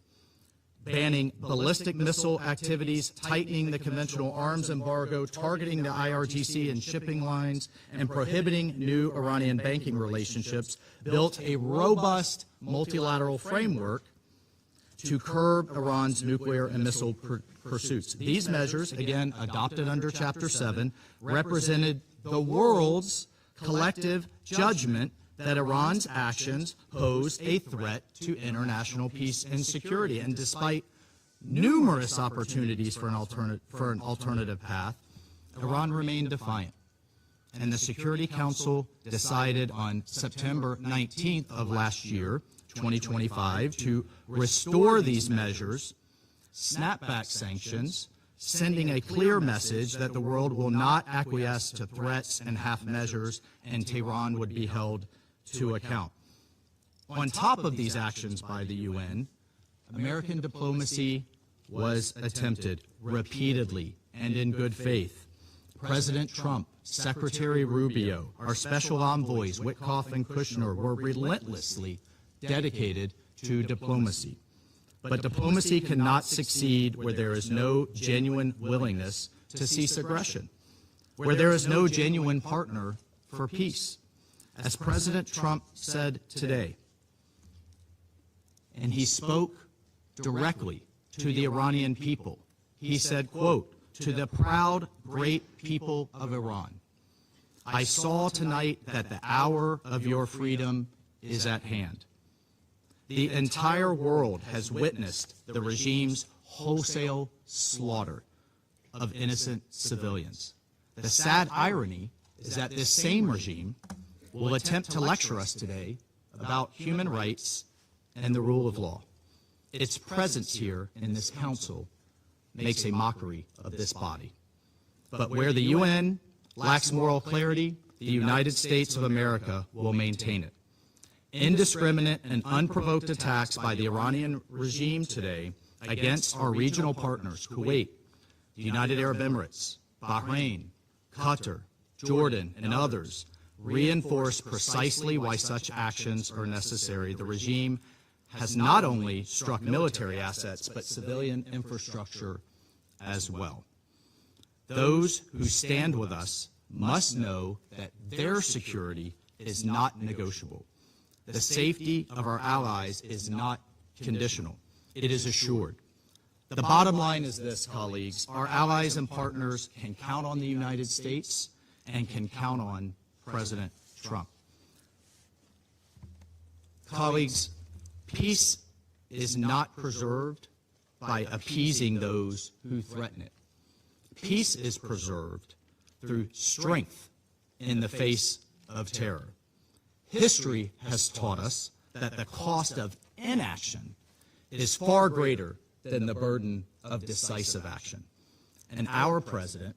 banning ballistic missile activities, tightening the conventional arms embargo, targeting the IRGC and shipping lines, and prohibiting new Iranian banking relationships, built a robust multilateral framework to curb Iran's nuclear and missile pursuits. These measures, again adopted under Chapter 7, represented the world's collective judgment that Iran's actions pose a threat to international peace and security. And despite numerous opportunities for an alternative path, Iran remained defiant. And the Security Council decided on September 19th of last year, 2025, to restore these measures, snapback sanctions, sending a clear message that the world will not acquiesce to threats and half measures, and Tehran would be held to account. On top of these actions by the UN, American diplomacy was attempted repeatedly and in good faith. President Trump, Secretary Rubio, our special envoys, Witkoff and Kushner, were relentlessly dedicated to diplomacy. But diplomacy cannot succeed where there is no genuine willingness to cease aggression, where there is no genuine partner for peace. As President Trump said today, and he spoke directly to the Iranian people, he said, quote, "To the proud, great people of Iran, I saw tonight that the hour of your freedom is at hand. The entire world has witnessed the regime's wholesale slaughter of innocent civilians. The sad irony is that this same regime will attempt to lecture us today about human rights and the rule of law. Its presence here in this council makes a mockery of this body. But where the UN lacks moral clarity, the United States of America will maintain it. Indiscriminate and unprovoked attacks by the Iranian regime today against our regional partners, Kuwait, the United Arab Emirates, Bahrain, Qatar, Jordan, and others, reinforce precisely why such actions are necessary. The regime has not only struck military assets, but civilian infrastructure as well. Those who stand with us must know that their security is not negotiable. The safety of our allies is not conditional. It is assured. The bottom line is this, colleagues. Our allies and partners can count on the United States and can count on President Trump. Colleagues, peace is not preserved by appeasing those who threaten it. Peace is preserved through strength in the face of terror. History has taught us that the cost of inaction is far greater than the burden of decisive action. And our president,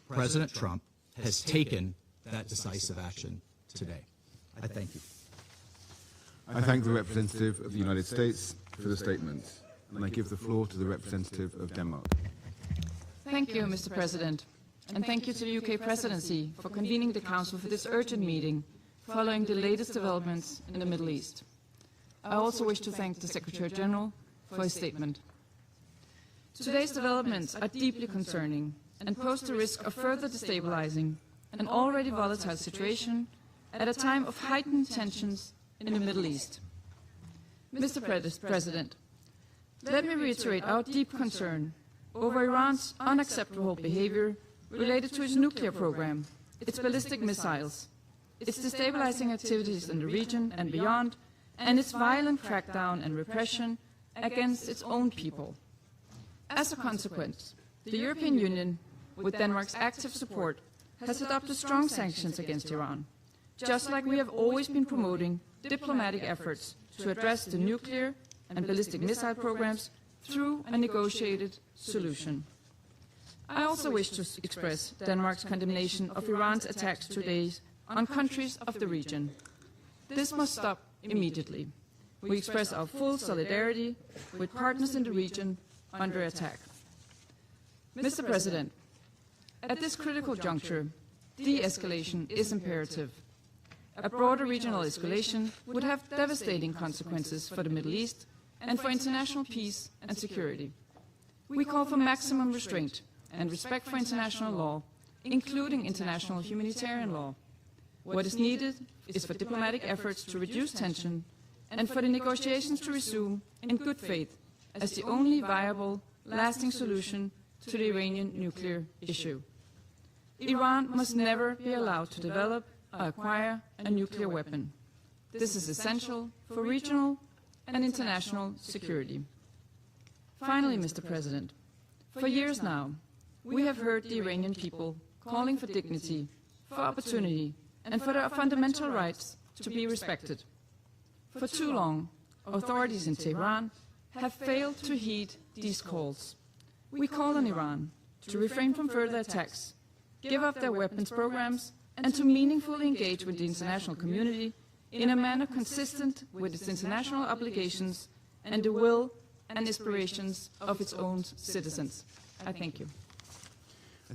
President Trump, has taken that decisive action today. I thank you. I thank the representative of the United States for the statement, and I give the floor to the representative of Denmark. Thank you, Mr. President, and thank you to the UK Presidency for convening the Council for this urgent meeting following the latest developments in the Middle East. I also wish to thank the Secretary General for his statement. Today's developments are deeply concerning and pose the risk of further destabilizing an already volatile situation at a time of heightened tensions in the Middle East. Mr. President, let me reiterate our deep concern over Iran's unacceptable behavior related to its nuclear program, its ballistic missiles, its destabilizing activities in the region and beyond, and its violent crackdown and repression against its own people. As a consequence, the European Union, with Denmark's active support, has adopted strong sanctions against Iran, just like we have always been promoting diplomatic efforts to address the nuclear and ballistic missile programs through a negotiated solution. I also wish to express Denmark's condemnation of Iran's attacks today on countries of the region. This must stop immediately. We express our full solidarity with partners in the region under attack. Mr. President, at this critical juncture, de-escalation is imperative. A broader regional escalation would have devastating consequences for the Middle East and for international peace and security. We call for maximum restraint and respect for international law, including international humanitarian law. What is needed is for diplomatic efforts to reduce tension and for the negotiations to resume in good faith as the only viable, lasting solution to the Iranian nuclear issue. Iran must never be allowed to develop or acquire a nuclear weapon. This is essential for regional and international security. Finally, Mr. President, for years now, we have heard the Iranian people calling for dignity, for opportunity, and for their fundamental rights to be respected. For too long, authorities in Tehran have failed to heed these calls. We call on Iran to refrain from further attacks, give up their weapons programs, and to meaningfully engage with the international community in a manner consistent with its international obligations and the will and aspirations of its own citizens. I thank you.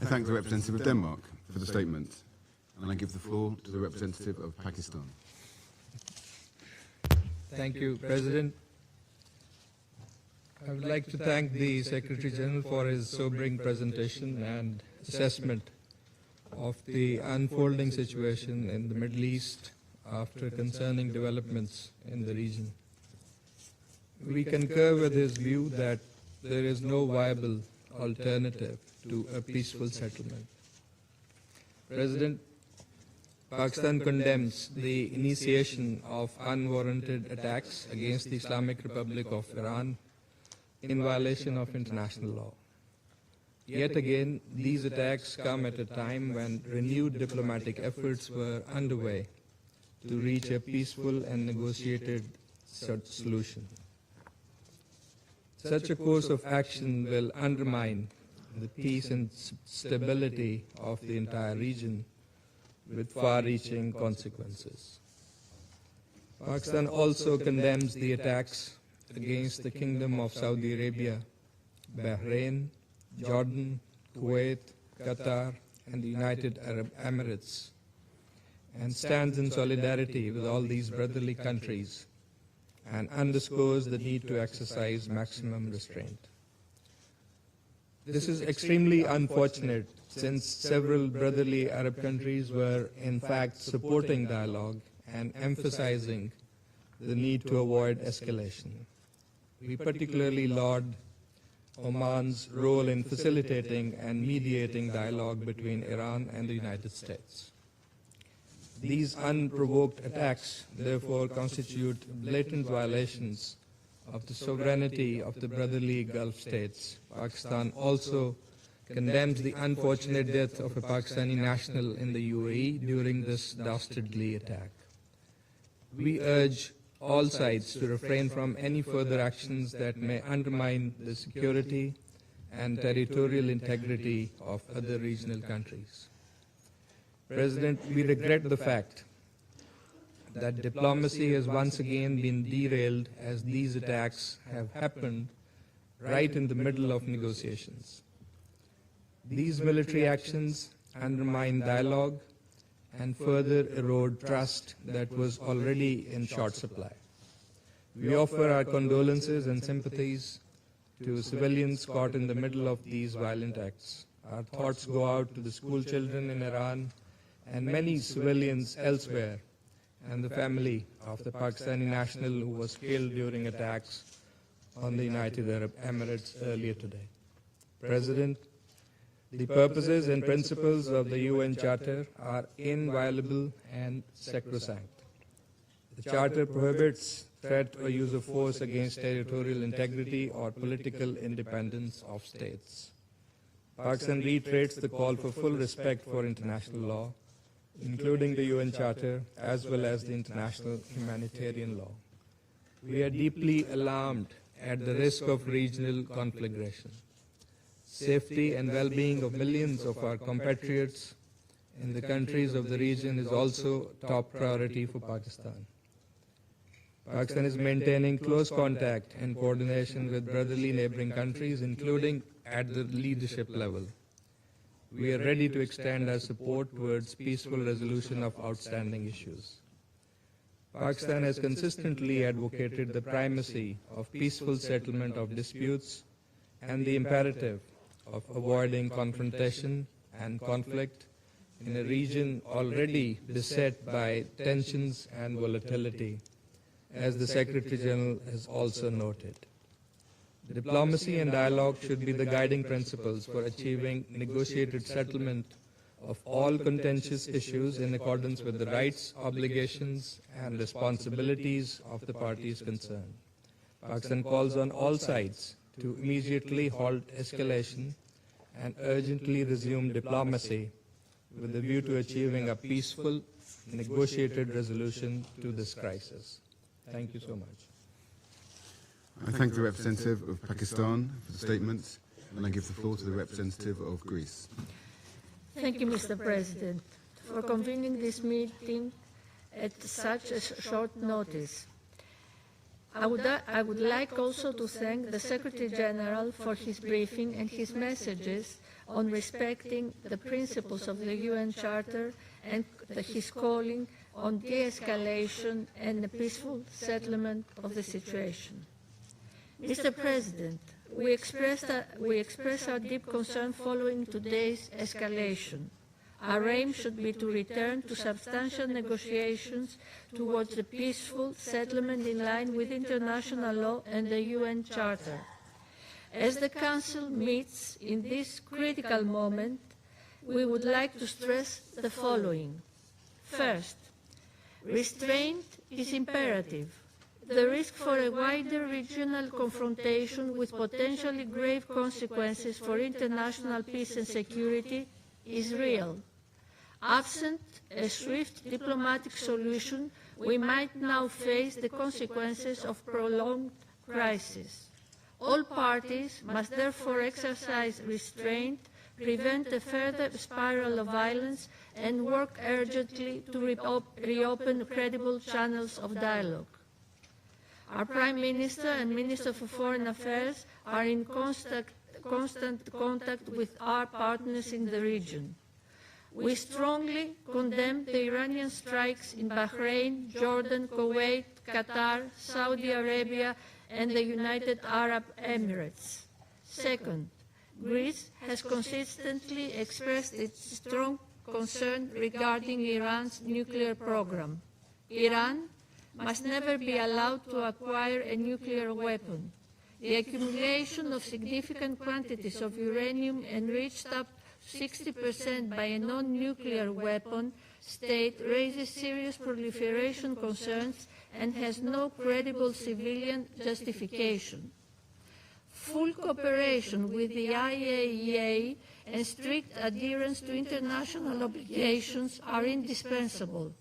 I thank the representative of Denmark for the statement, and I give the floor to the representative of Pakistan. Thank you, President. I would like to thank the Secretary General for his sobering presentation and assessment of the unfolding situation in the Middle East after concerning developments in the region. We concur with his view that there is no viable alternative to a peaceful settlement. President, Pakistan condemns the initiation of unwarranted attacks against the Islamic Republic of Iran in violation of international law. Yet again, these attacks come at a time when renewed diplomatic efforts were underway to reach a peaceful and negotiated solution. Such a course of action will undermine the peace and stability of the entire region with far-reaching consequences. Pakistan also condemns the attacks against the Kingdom of Saudi Arabia, Bahrain, Jordan, Kuwait, Qatar, and the United Arab Emirates, and stands in solidarity with all these brotherly countries and underscores the need to exercise maximum restraint. This is extremely unfortunate since several brotherly Arab countries were in fact supporting dialogue and emphasizing the need to avoid escalation. We particularly laud Oman's role in facilitating and mediating dialogue between Iran and the United States. These unprovoked attacks, therefore, constitute blatant violations of the sovereignty of the brotherly Gulf states. Pakistan also condemns the unfortunate death of a Pakistani national in the UAE during this dastardly attack. We urge all sides to refrain from any further actions that may undermine the security and territorial integrity of other regional countries. President, we regret the fact that diplomacy has once again been derailed as these attacks have happened right in the middle of negotiations. These military actions undermine dialogue and further erode trust that was already in short supply. We offer our condolences and sympathies to civilians caught in the middle of these violent acts. Our thoughts go out to the school children in Iran and many civilians elsewhere, and the family of the Pakistani national who was killed during attacks on the United Arab Emirates earlier today. President, the purposes and principles of the UN Charter are inviolable and sacrosanct. The Charter prohibits threat or use of force against territorial integrity or political independence of states. Pakistan reiterates the call for full respect for international law including the UN Charter, as well as the international humanitarian law. We are deeply alarmed at the risk of regional conflagration. Safety and well-being of millions of our compatriots in the countries of the region is also top priority for Pakistan. Pakistan is maintaining close contact and coordination with brotherly neighboring countries, including at the leadership level. We are ready to extend our support towards peaceful resolution of outstanding issues. Pakistan has consistently advocated the primacy of peaceful settlement of disputes and the imperative of avoiding confrontation and conflict in a region already beset by tensions and volatility, as the Secretary General has also noted. Diplomacy and dialogue should be the guiding principles for achieving negotiated settlement of all contentious issues in accordance with the rights, obligations, and responsibilities of the parties concerned. Pakistan calls on all sides to immediately halt escalation and urgently resume diplomacy with a view to achieving a peaceful, negotiated resolution to this crisis. Thank you so much. I thank the representative of Pakistan for the statement, and I give the floor to the representative of Greece. Thank you, Mr. President, for convening this meeting at such a short notice. I would like also to thank the Secretary General for his briefing and his messages on respecting the principles of the UN Charter and his calling on de-escalation and a peaceful settlement of the situation. Mr. President, we express our deep concern following today's escalation. Our aim should be to return to substantial negotiations towards a peaceful settlement in line with international law and the UN Charter. As the Council meets in this critical moment, we would like to stress the following. First, restraint is imperative. The risk for a wider regional confrontation with potentially grave consequences for international peace and security is real. Absent a swift diplomatic solution, we might now face the consequences of prolonged crisis. All parties must therefore exercise restraint, prevent a further spiral of violence, and work urgently to reopen credible channels of dialogue. Our Prime Minister and Minister for Foreign Affairs are in constant contact with our partners in the region. We strongly condemn the Iranian strikes in Bahrain, Jordan, Kuwait, Qatar, Saudi Arabia, and the United Arab Emirates. Second, Greece has consistently expressed its strong concern regarding Iran's nuclear program. Iran must never be allowed to acquire a nuclear weapon. The accumulation of significant quantities of uranium enriched up to 60% by a non-nuclear weapon state raises serious proliferation concerns and has no credible civilian justification. Full cooperation with the IAEA and strict adherence to international obligations are indispensable.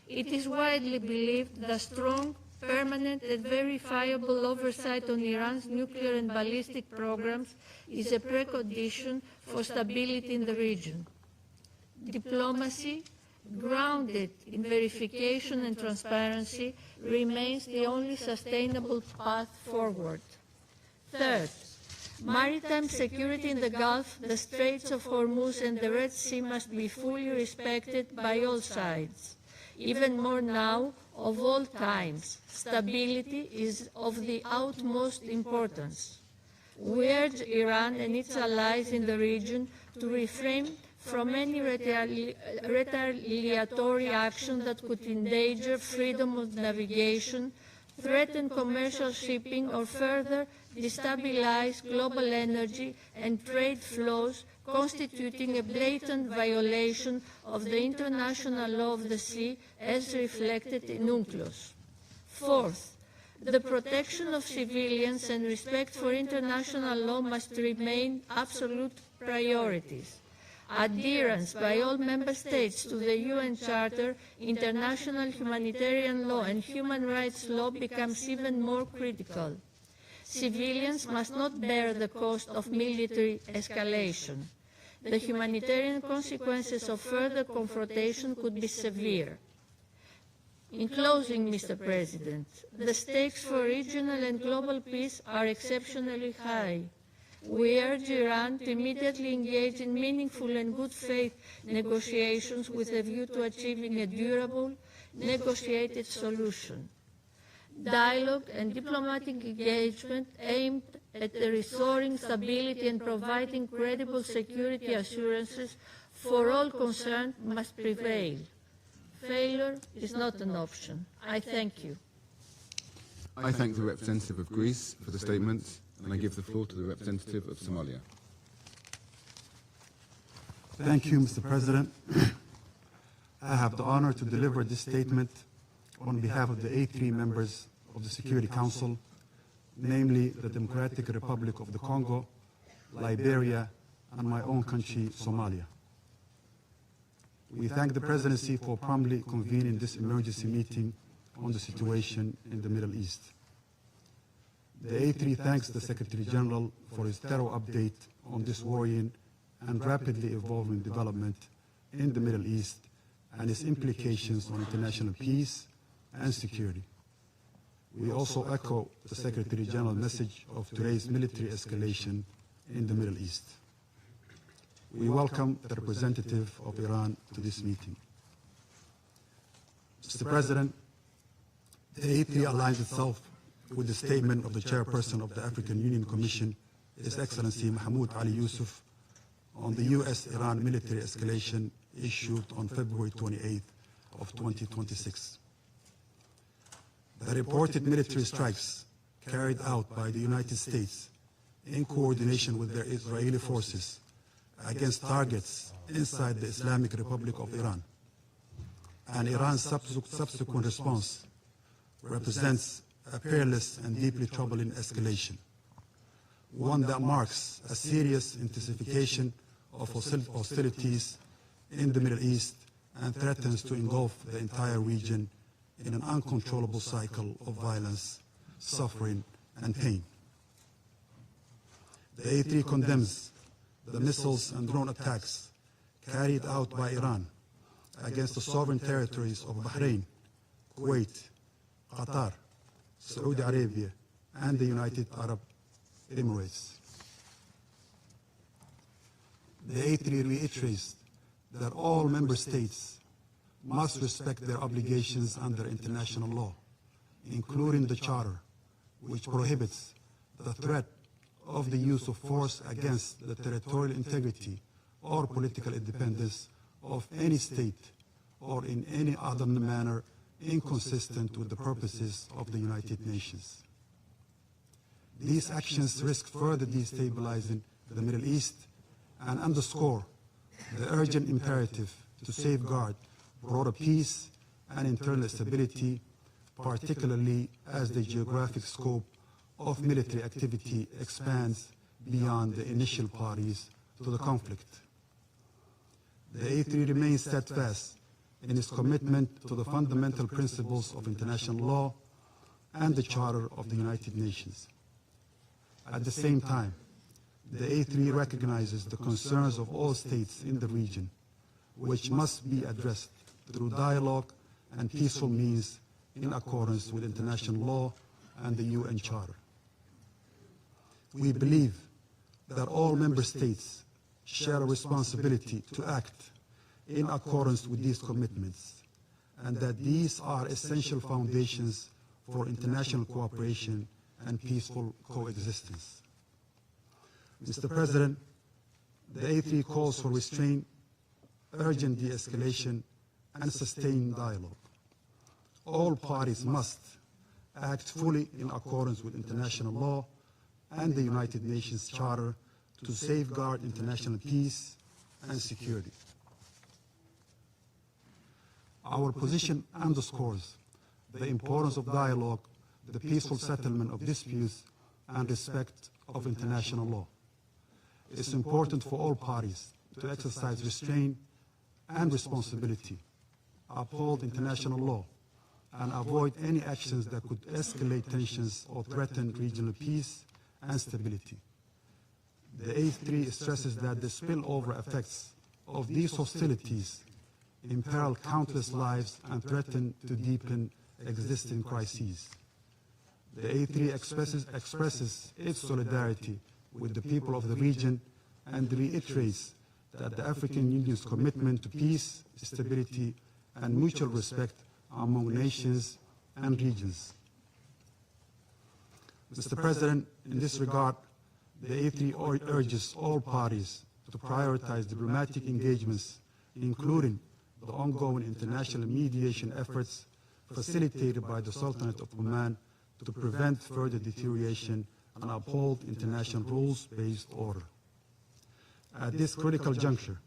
It is widely believed that strong, permanent and verifiable oversight on Iran's nuclear and ballistic programs is a precondition for stability in the region. Diplomacy, grounded in verification and transparency, remains the only sustainable path forward. Third, maritime security in the Gulf, the Straits of Hormuz and the Red Sea must be fully respected by all sides. Even more now, of all times, stability is of the utmost importance. We urge Iran and its allies in the region to refrain from any retaliatory action that could endanger freedom of navigation, threaten commercial shipping, or further destabilize global energy and trade flows, constituting a blatant violation of the international law of the sea as reflected in UNCLOS. Fourth, the protection of civilians and respect for international law must remain absolute priorities. adherence by all member states to the UN Charter, international humanitarian law and human rights law becomes even more critical. Civilians must not bear the cost of military escalation. The humanitarian consequences of further confrontation could be severe. In closing, Mr. President, the stakes for regional and global peace are exceptionally high. We urge Iran to immediately engage in meaningful and good faith negotiations with a view to achieving a durable, negotiated solution. Dialogue and diplomatic engagement aimed at restoring stability and providing credible security assurances for all concerned must prevail. Failure is not an option. I thank you. I thank the representative of Greece for the statement, and I give the floor to the representative of Somalia. Thank you, Mr. President. I have the honor to deliver this statement on behalf of the A3 members of the Security Council, namely the Democratic Republic of the Congo, Liberia, and my own country, Somalia. We thank the Presidency for promptly convening this emergency meeting on the situation in the Middle East. The A3 thanks the Secretary General for his thorough update on this worrying and rapidly evolving development in the Middle East and its implications on international peace and security. We also echo the Secretary General's message of today's military escalation in the Middle East. We welcome the representative of Iran to this meeting. Mr. President, the A3 aligns itself with the statement of the chairperson of the African Union Commission, His Excellency Mahmoud Ali Yusuf, on the U.S.-Iran military escalation issued on February 28th of 2026. The reported military strikes carried out by the United States in coordination with their Israeli forces against targets inside the Islamic Republic of Iran, and Iran's subsequent response represents a perilous and deeply troubling escalation, one that marks a serious intensification of hostilities in the Middle East and threatens to engulf the entire region in an uncontrollable cycle of violence, suffering, and pain. The A3 condemns the missiles and drone attacks carried out by Iran against the sovereign territories of Bahrain, Kuwait, Qatar, Saudi Arabia, and the United Arab Emirates. The A3 reiterates that all member states must respect their obligations under international law, including the Charter, which prohibits the threat of the use of force against the territorial integrity or political independence of any state or in any other manner inconsistent with the purposes of the United Nations. These actions risk further destabilizing the Middle East and underscore the urgent imperative to safeguard broader peace and internal stability, particularly as the geographic scope of military activity expands beyond the initial parties to the conflict. The A3 remains steadfast in its commitment to the fundamental principles of international law and the Charter of the United Nations. At the same time, the A3 recognizes the concerns of all states in the region, which must be addressed through dialogue and peaceful means in accordance with international law and the UN Charter. We believe that all member states share a responsibility to act in accordance with these commitments, and that these are essential foundations for international cooperation and peaceful coexistence. Mr. President, the A3 calls for restraint, urgent de-escalation, and sustained dialogue. All parties must act fully in accordance with international law and the United Nations Charter to safeguard international peace and security. Our position underscores the importance of dialogue, the peaceful settlement of disputes, and respect of international law. It's important for all parties to exercise restraint and responsibility, uphold international law, and avoid any actions that could escalate tensions or threaten regional peace and stability. The A3 stresses that the spillover effects of these hostilities imperil countless lives and threaten to deepen existing crises. The A3 expresses its solidarity with the people of the region and reiterates that the African Union's commitment to peace, stability, and mutual respect among nations and regions. Mr. President, in this regard, the A3 urges all parties to prioritize diplomatic engagements, including the ongoing international mediation efforts facilitated by the Sultanate of Oman to prevent further deterioration and uphold international rules-based order. At this critical juncture,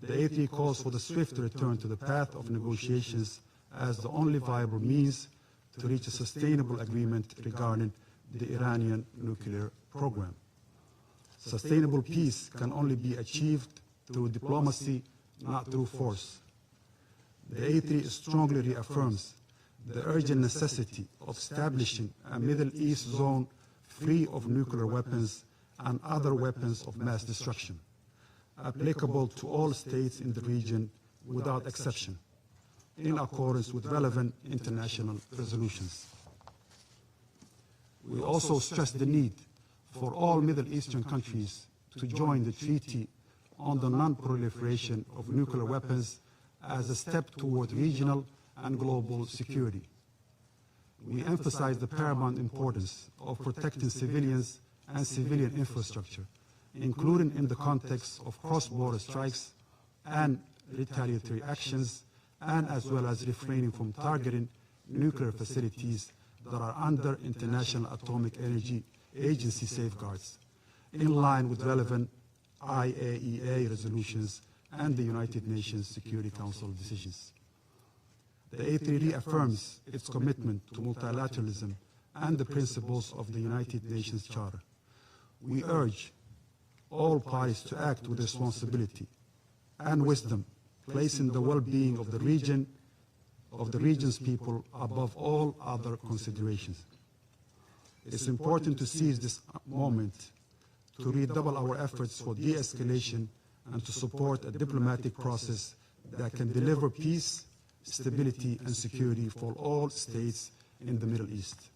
the A3 calls for the swift return to the path of negotiations as the only viable means to reach a sustainable agreement regarding the Iranian nuclear program. Sustainable peace can only be achieved through diplomacy, not through force. The A3 strongly reaffirms the urgent necessity of establishing a Middle East zone free of nuclear weapons and other weapons of mass destruction, applicable to all states in the region without exception, in accordance with relevant international resolutions. We also stress the need for all Middle Eastern countries to join the Treaty on the Non-Proliferation of Nuclear Weapons as a step toward regional and global security. We emphasize the paramount importance of protecting civilians and civilian infrastructure, including in the context of cross-border strikes and retaliatory actions, and as well as refraining from targeting nuclear facilities that are under International Atomic Energy Agency safeguards, in line with relevant IAEA resolutions and the United Nations Security Council decisions. The A3 reaffirms its commitment to multilateralism and the principles of the United Nations Charter. We urge all parties to act with responsibility and wisdom, placing the well-being of the region, of the region's people above all other considerations. It's important to seize this moment to redouble our efforts for de-escalation and to support a diplomatic process that can deliver peace, stability, and security for all states in the Middle East.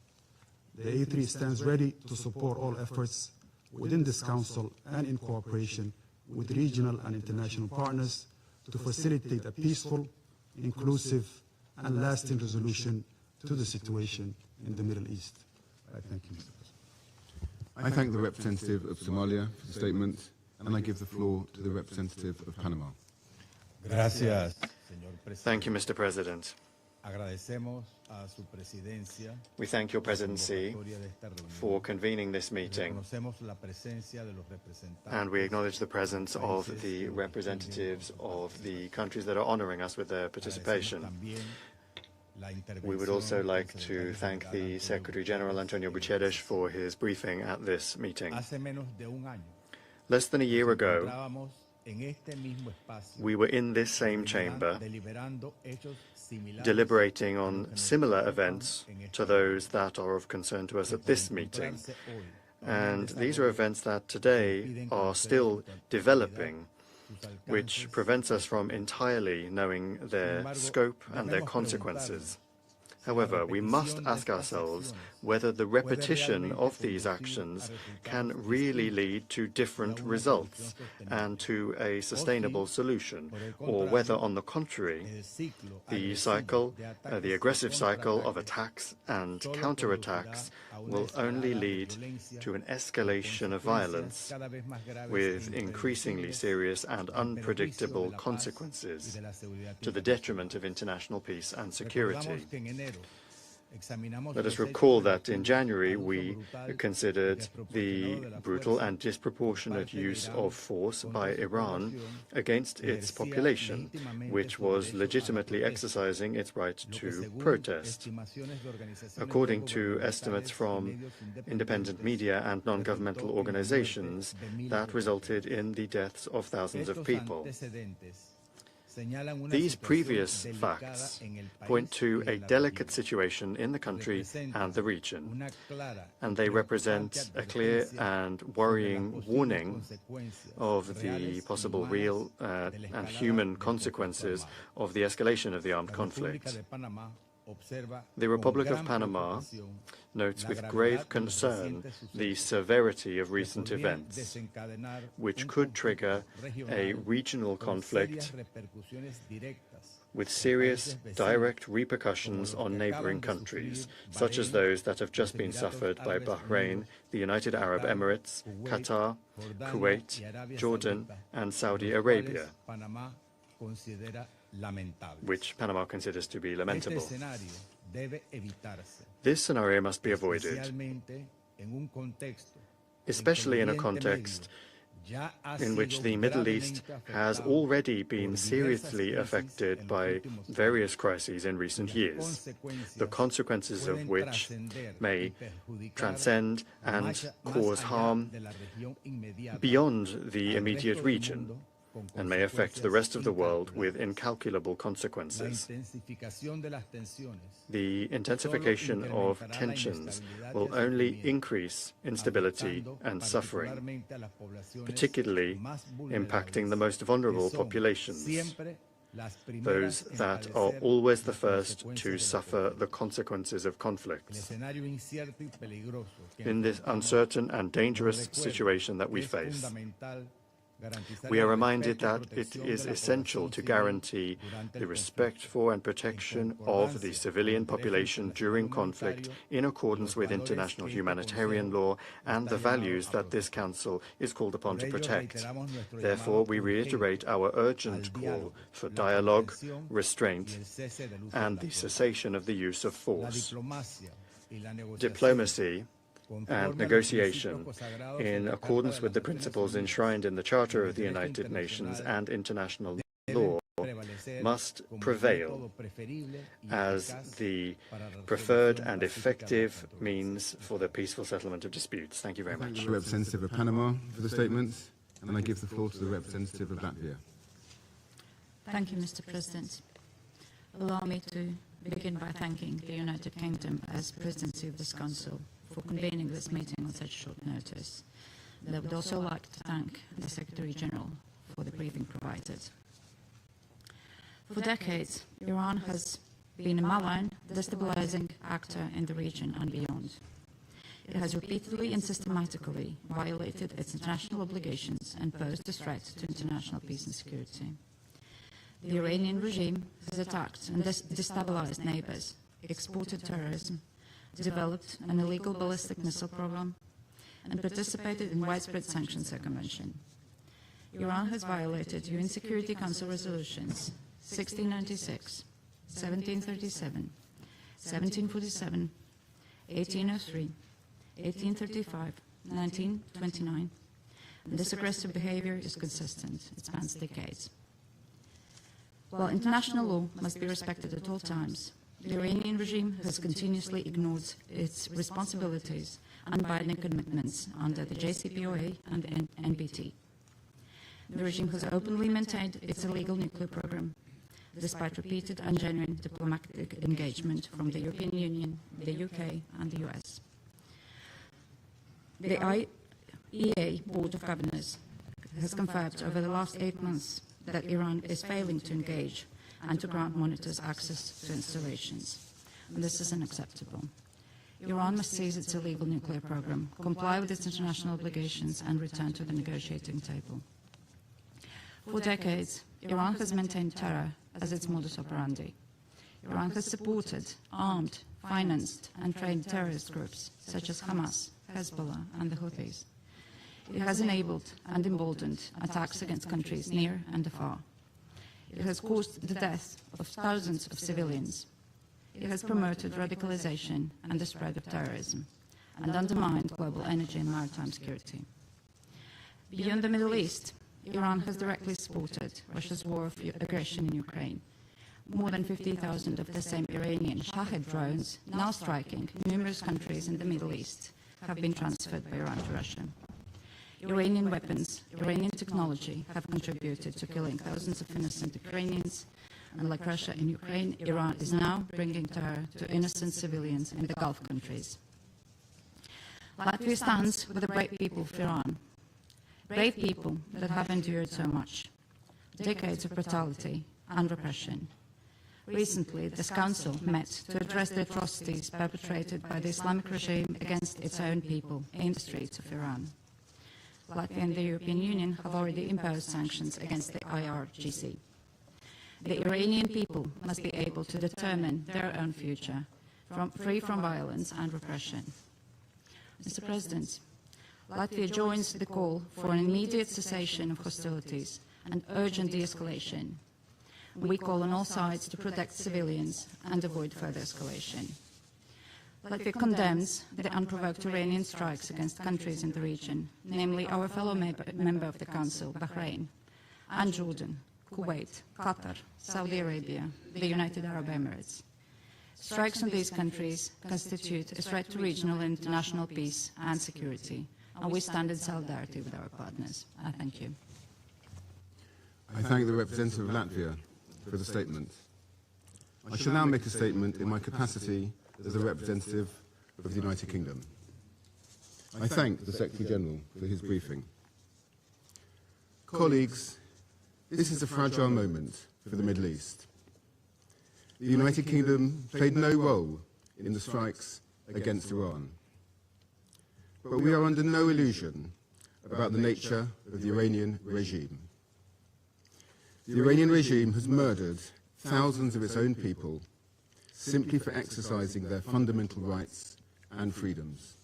The A3 stands ready to support all efforts within this Council and in cooperation with regional and international partners to facilitate a peaceful, inclusive, and lasting resolution to the situation in the Middle East. Thank you, Mr. President. I thank the representative of Somalia for the statement, and I give the floor to the representative of Panama. Gracias. Thank you, Mr. President. We thank your presidency for convening this meeting, and we acknowledge the presence of the representatives of the countries that are honoring us with their participation. We would also like to thank the Secretary General, Antonio Guterres, for his briefing at this meeting. Less than a year ago, we were in this same chamber deliberating on similar events to those that are of concern to us at this meeting. And these are events that today are still developing, which prevents us from entirely knowing their scope and their consequences. However, we must ask ourselves whether the repetition of these actions can really lead to different results and to a sustainable solution, or whether, on the contrary, the aggressive cycle of attacks and counterattacks will only lead to an escalation of violence with increasingly serious and unpredictable consequences to the detriment of international peace and security. Let us recall that in January we considered the brutal and disproportionate use of force by Iran against its population, which was legitimately exercising its right to protest. According to estimates from independent media and non-governmental organizations, that resulted in the deaths of thousands of people. These previous facts point to a delicate situation in the country and the region, and they represent a clear and worrying warning of the possible real and human consequences of the escalation of the armed conflict. The Republic of Panama notes with grave concern the severity of recent events, which could trigger a regional conflict with serious direct repercussions on neighboring countries, such as those that have just been suffered by Bahrain, the United Arab Emirates, Qatar, Kuwait, Jordan, and Saudi Arabia, which Panama considers to be lamentable. This scenario must be avoided, especially in a context in which the Middle East has already been seriously affected by various crises in recent years, the consequences of which may transcend and cause harm beyond the immediate region, and may affect the rest of the world with incalculable consequences. The intensification of tensions will only increase instability and suffering, particularly impacting the most vulnerable populations, those that are always the first to suffer the consequences of conflicts. In this uncertain and dangerous situation that we face, we are reminded that it is essential to guarantee the respect for and protection of the civilian population during conflict in accordance with international humanitarian law and the values that this Council is called upon to protect. Therefore, we reiterate our urgent call for dialogue, restraint, and the cessation of the use of force. Diplomacy and negotiation, in accordance with the principles enshrined in the Charter of the United Nations and international law, must prevail as the preferred and effective means for the peaceful settlement of disputes. Thank you very much. The representative of Panama for the statement, and I give the floor to the representative of Latvia. Thank you, Mr. President. Allow me to begin by thanking the United Kingdom as presidency of this Council for convening this meeting on such short notice. And I would also like to thank the Secretary General for the briefing provided. For decades, Iran has been a malign, destabilizing actor in the region and beyond. It has repeatedly and systematically violated its international obligations and posed a threat to international peace and security. The Iranian regime has attacked and destabilized neighbors, exported terrorism, developed an illegal ballistic missile program, and participated in widespread sanctions circumvention. Iran has violated UN Security Council resolutions 1696, 1737, 1747, 1803, 1835, 1929, and this aggressive behavior is consistent. It spans decades. While international law must be respected at all times, the Iranian regime has continuously ignored its responsibilities and binding commitments under the JCPOA and NPT. The regime has openly maintained its illegal nuclear program, despite repeated and genuine diplomatic engagement from the European Union, the UK, and the US. The IAEA Board of Governors has confirmed over the last 8 months that Iran is failing to engage and to grant monitors access to installations. And this is unacceptable. Iran must cease its illegal nuclear program, comply with its international obligations, and return to the negotiating table. For decades, Iran has maintained terror as its modus operandi. Iran has supported, armed, financed, and trained terrorist groups such as Hamas, Hezbollah, and the Houthis. It has enabled and emboldened attacks against countries near and afar. It has caused the death of thousands of civilians. it has promoted radicalization and the spread of terrorism, and undermined global energy and maritime security. Beyond the Middle East, Iran has directly supported Russia's war of aggression in Ukraine. More than 50,000 of the same Iranian Shahed drones, now striking numerous countries in the Middle East, have been transferred by Iran to Russia. Iranian weapons, Iranian technology have contributed to killing thousands of innocent Ukrainians, and like Russia in Ukraine, Iran is now bringing terror to innocent civilians in the Gulf countries. Latvia stands with the brave people of Iran, brave people that have endured so much, decades of brutality and repression. Recently, this Council met to address the atrocities perpetrated by the Islamic regime against its own people in the streets of Iran. Latvia and the European Union have already imposed sanctions against the IRGC. The Iranian people must be able to determine their own future, free from violence and repression. Mr. President, Latvia joins the call for an immediate cessation of hostilities and urgent de-escalation. We call on all sides to protect civilians and avoid further escalation. Latvia condemns the unprovoked Iranian strikes against countries in the region, namely our fellow member of the Council, Bahrain, and Jordan, Kuwait, Qatar, Saudi Arabia, the United Arab Emirates. Strikes on these countries constitute a threat to regional and international peace and security, and we stand in solidarity with our partners. I thank you. I thank the representative of Latvia for the statement. I shall now make a statement in my capacity as a representative of the United Kingdom. I thank the Secretary-General for his briefing. Colleagues, this is a fragile moment for the Middle East. The United Kingdom played no role in the strikes against Iran. But we are under no illusion about the nature of the Iranian regime. The Iranian regime has murdered thousands of its own people simply for exercising their fundamental rights and freedoms.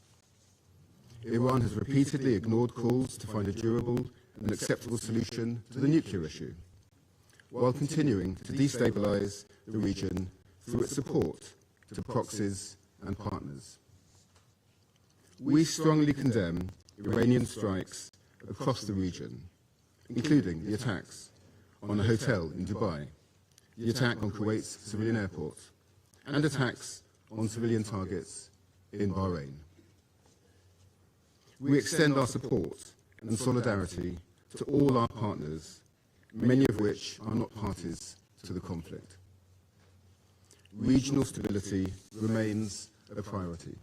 Iran has repeatedly ignored calls to find a durable and acceptable solution to the nuclear issue, while continuing to destabilize the region through its support to proxies and partners. We strongly condemn Iranian strikes across the region, including the attacks on a hotel in Dubai, the attack on Kuwait's civilian airport, and attacks on civilian targets in Bahrain. We extend our support and solidarity to all our partners, many of which are not parties to the conflict. Regional stability remains a priority.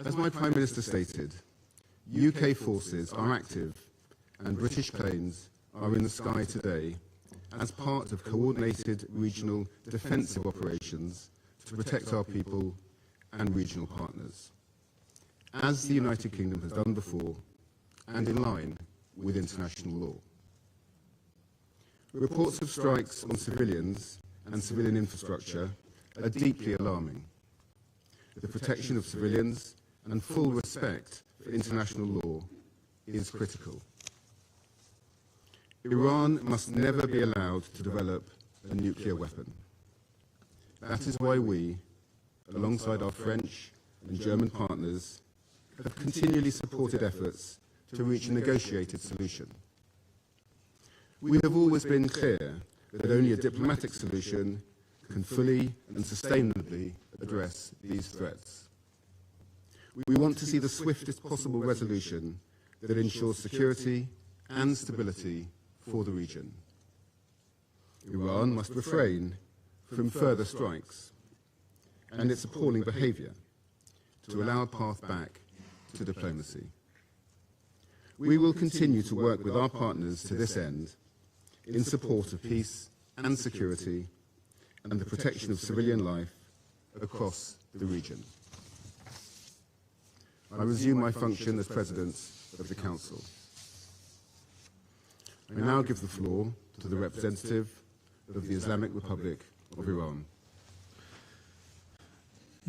As my Prime Minister stated, UK forces are active and British planes are in the sky today as part of coordinated regional defensive operations to protect our people and regional partners, as the United Kingdom has done before and in line with international law. Reports of strikes on civilians and civilian infrastructure are deeply alarming. The protection of civilians and full respect for international law is critical. Iran must never be allowed to develop a nuclear weapon. That is why we, alongside our French and German partners, have continually supported efforts to reach a negotiated solution. We have always been clear that only a diplomatic solution can fully and sustainably address these threats. We want to see the swiftest possible resolution that ensures security and stability for the region. Iran must refrain from further strikes and its appalling behaviour to allow a path back to diplomacy. We will continue to work with our partners to this end in support of peace and security and the protection of civilian life across the region. I resume my function as President of the Council. I now give the floor to the representative of the Islamic Republic of Iran.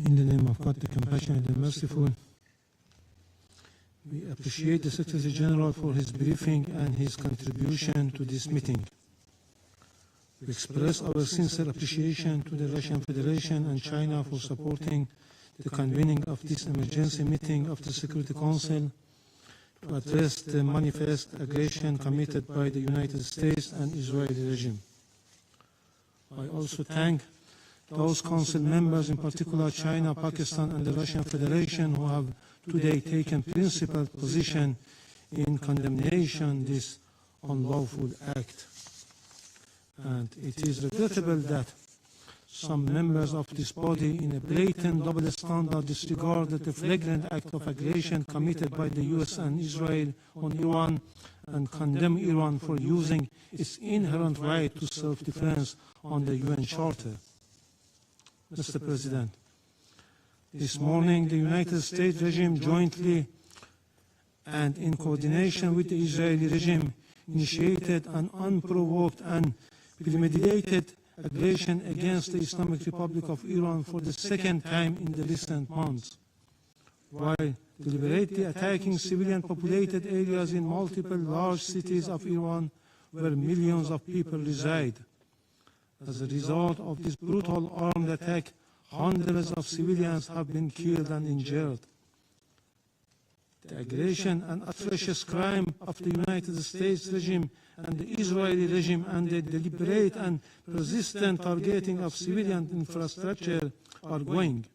In the name of God, the compassionate and merciful, we appreciate the Secretary General for his briefing and his contribution to this meeting. We express our sincere appreciation to the Russian Federation and China for supporting the convening of this emergency meeting of the Security Council to address the manifest aggression committed by the United States and Israeli regime. I also thank those Council members, in particular China, Pakistan, and the Russian Federation, who have today taken principled position in condemnation this unlawful act. And it is regrettable that some members of this body, in a blatant double standard, disregarded the flagrant act of aggression committed by the US and Israel on Iran and condemn Iran for using its inherent right to self-defense on the UN Charter. Mr. President, this morning the United States regime jointly and in coordination with the Israeli regime initiated an unprovoked and premeditated aggression against the Islamic Republic of Iran for the second time in the recent months, while deliberately attacking civilian populated areas in multiple large cities of Iran where millions of people reside. As a result of this brutal armed attack, hundreds of civilians have been killed and injured. The aggression and atrocious crime of the United States regime and the Israeli regime and the deliberate and persistent targeting of civilian infrastructure are going.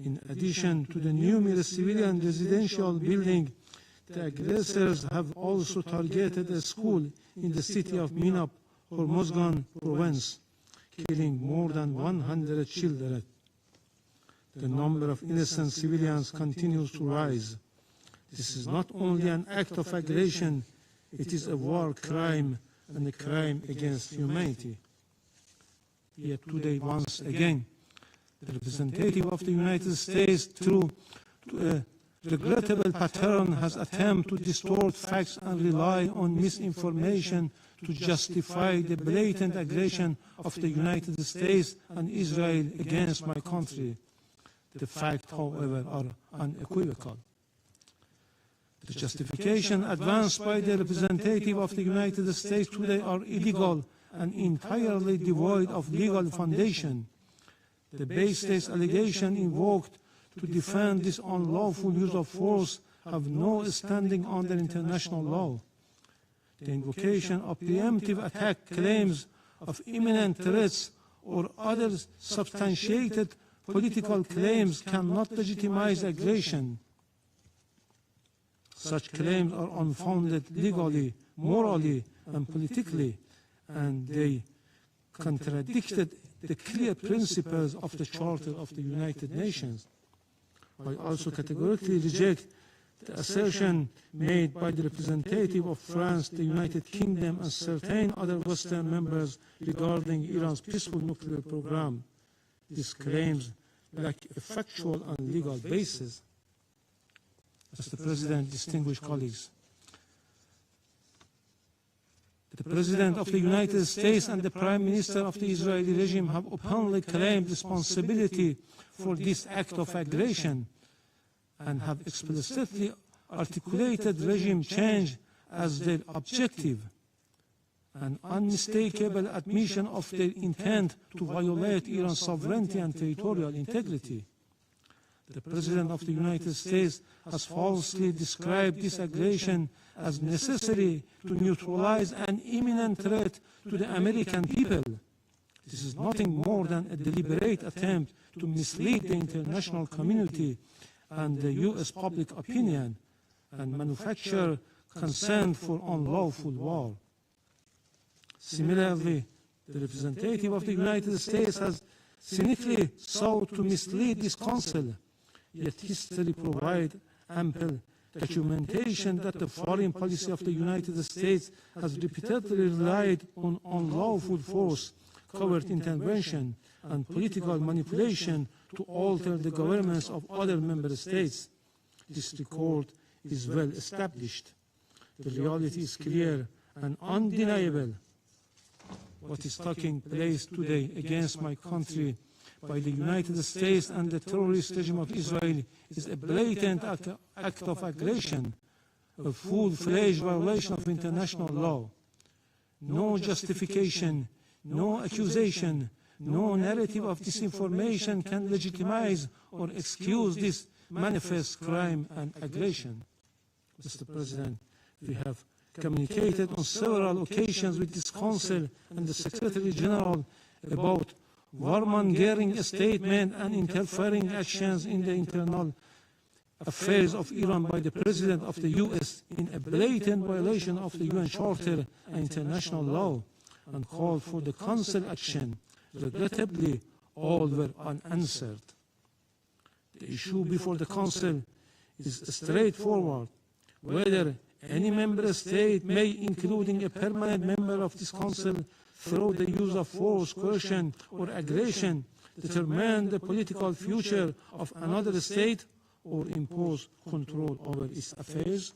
In addition to the numerous civilian residential buildings, the aggressors have also targeted a school in the city of Minab, Hormozgan province, killing more than 100 children. The number of innocent civilians continues to rise. This is not only an act of aggression, it is a war crime and a crime against humanity. Yet today, once again, the representative of the United States, through a regrettable pattern, has attempted to distort facts and rely on misinformation to justify the blatant aggression of the United States and Israel against my country. The facts, however, are unequivocal. The justification advanced by the representative of the United States today are illegal and entirely devoid of legal foundation. The baseless allegation invoked to defend this unlawful use of force have no standing under international law. The invocation of preemptive attack claims of imminent threats or other substantiated political claims cannot legitimize aggression. Such claims are unfounded legally, morally, and politically, and they contradicted the clear principles of the Charter of the United Nations. I also categorically reject the assertion made by the representative of France, the United Kingdom, and certain other Western members regarding Iran's peaceful nuclear program. These claims lack a factual and legal basis. Mr. President, distinguished colleagues, the President of the United States and the Prime Minister of the Israeli regime have openly claimed responsibility for this act of aggression and have explicitly articulated regime change as their objective, an unmistakable admission of their intent to violate Iran's sovereignty and territorial integrity. The President of the United States has falsely described this aggression as necessary to neutralize an imminent threat to the American people. This is nothing more than a deliberate attempt to mislead the international community and the U.S. public opinion and manufacture consent for unlawful war. Similarly, the representative of the United States has cynically sought to mislead this Council, yet history provides ample documentation that the foreign policy of the United States has repeatedly relied on unlawful force, covert intervention, and political manipulation to alter the governments of other member states. This record is well established. The reality is clear and undeniable. What is taking place today against my country by the United States and the terrorist regime of Israel is a blatant act of aggression, a full-fledged violation of international law. no justification, no accusation, no narrative of disinformation can legitimize or excuse this manifest crime and aggression. Mr. President, we have communicated on several occasions with this Council and the Secretary General about warmongering statements and interfering actions in the internal affairs of Iran by the President of the US in a blatant violation of the UN Charter and international law, and called for the Council action. Regrettably, all were unanswered. The issue before the Council is straightforward: whether any member state may, including a permanent member of this Council, through the use of force, coercion, or aggression, determine the political future of another state or impose control over its affairs.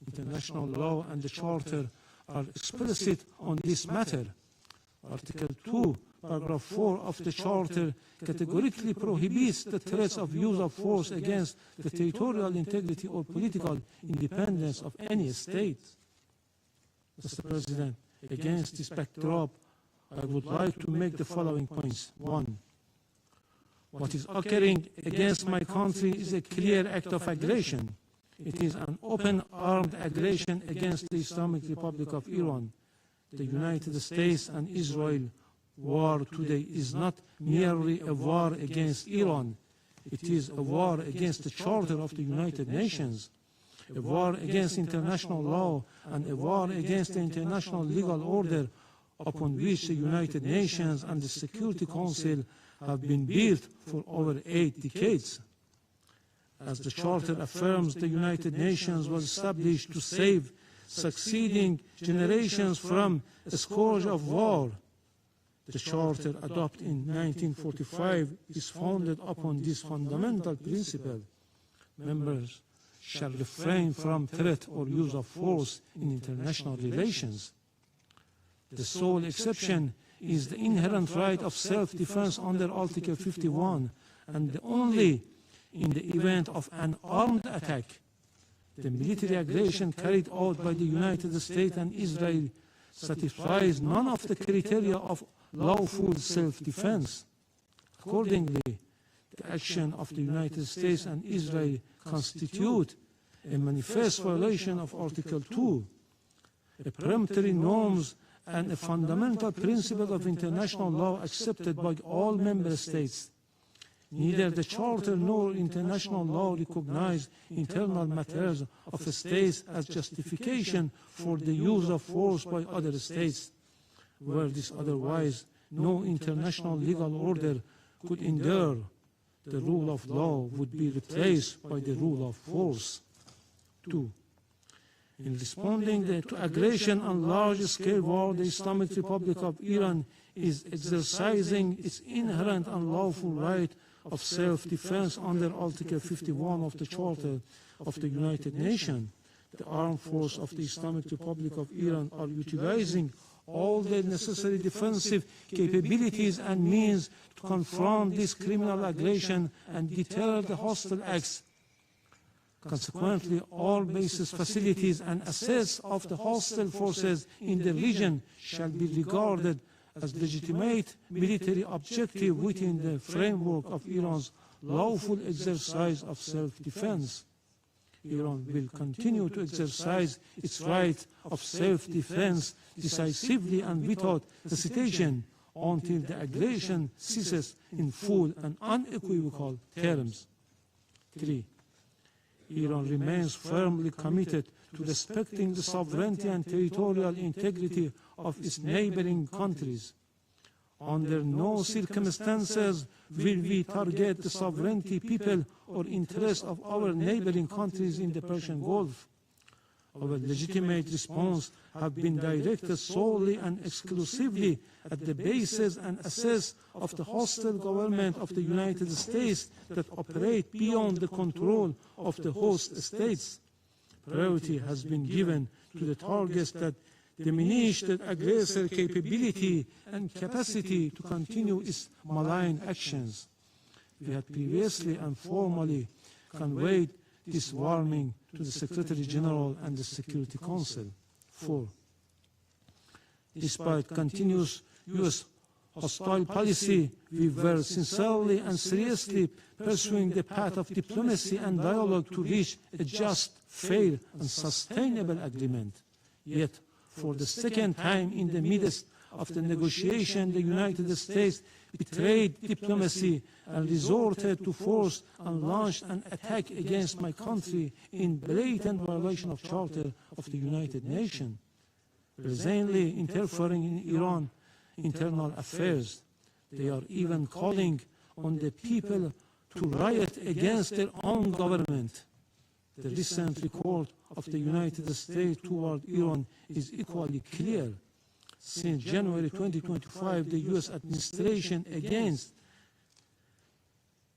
International law and the Charter are explicit on this matter. Article 2, Paragraph 4 of the Charter categorically prohibits the threats of use of force against the territorial integrity or political independence of any state. Mr. President, against this backdrop, I would like to make the following points. 1. What is occurring against my country is a clear act of aggression. It is an open armed aggression against the Islamic Republic of Iran. The United States and Israel war today is not merely a war against Iran. It is a war against the Charter of the United Nations, a war against international law, and a war against the international legal order upon which the United Nations and the Security Council have been built for over 8 decades. As the Charter affirms, the United Nations was established to save succeeding generations from a scourge of war. The Charter, adopted in 1945, is founded upon this fundamental principle. Members shall refrain from threat or use of force in international relations. The sole exception is the inherent right of self-defense under Article 51, and only in the event of an armed attack. The military aggression carried out by the United States and Israel satisfies none of the criteria of lawful self-defense. Accordingly, the action of the United States and Israel constitute a manifest violation of Article 2, a peremptory norms and a fundamental principle of international law accepted by all member states. Neither the Charter nor international law recognize internal matters of states as justification for the use of force by other states. Were this otherwise, no international legal order could endure. The rule of law would be replaced by the rule of force. 2. In responding to aggression and large-scale war, the Islamic Republic of Iran is exercising its inherent and lawful right of self-defense under Article 51 of the Charter of the United Nations. The armed forces of the Islamic Republic of Iran are utilizing all the necessary defensive capabilities and means to confront this criminal aggression and deter the hostile acts. Consequently, all bases, facilities, and assets of the hostile forces in the region shall be regarded as legitimate military objective within the framework of Iran's lawful exercise of self-defense. Iran will continue to exercise its right of self-defense decisively and without hesitation until the aggression ceases in full and unequivocal terms. 3. Iran remains firmly committed to respecting the sovereignty and territorial integrity of its neighboring countries. Under no circumstances will we target the sovereignty, people, or interests of our neighboring countries in the Persian Gulf. Our legitimate response have been directed solely and exclusively at the bases and assets of the hostile government of the United States that operate beyond the control of the host states. Priority has been given to the targets that diminish the aggressor capability and capacity to continue its malign actions. We had previously and formally conveyed this warning to the Secretary General and the Security Council. 4. Despite continuous U.S. hostile policy, we were sincerely and seriously pursuing the path of diplomacy and dialogue to reach a just, fair, and sustainable agreement. Yet, for the second time in the midst of the negotiation, the United States betrayed diplomacy and resorted to force and launched an attack against my country in blatant violation of Charter of the United Nations, brazenly interfering in Iran's internal affairs. They are even calling on the people to riot against their own government. The recent record of the United States toward Iran is equally clear. Since January 2025, the U.S. administration again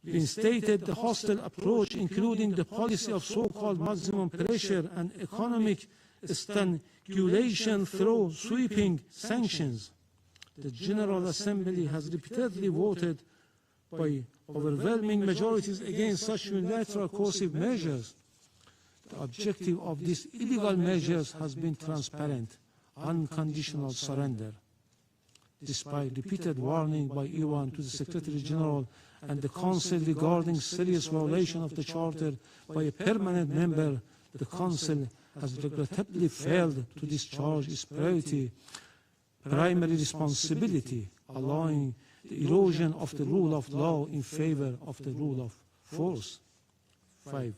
reinstated the hostile approach, including the policy of so-called maximum pressure and economic strangulation through sweeping sanctions. The General Assembly has repeatedly voted by overwhelming majorities against such unilateral coercive measures. The objective of these illegal measures has been transparent, unconditional surrender. Despite repeated warning by Iran to the Secretary General and the Council regarding serious violation of the Charter by a permanent member, the Council has regrettably failed to discharge its primary responsibility, allowing the erosion of the rule of law in favor of the rule of force. 5.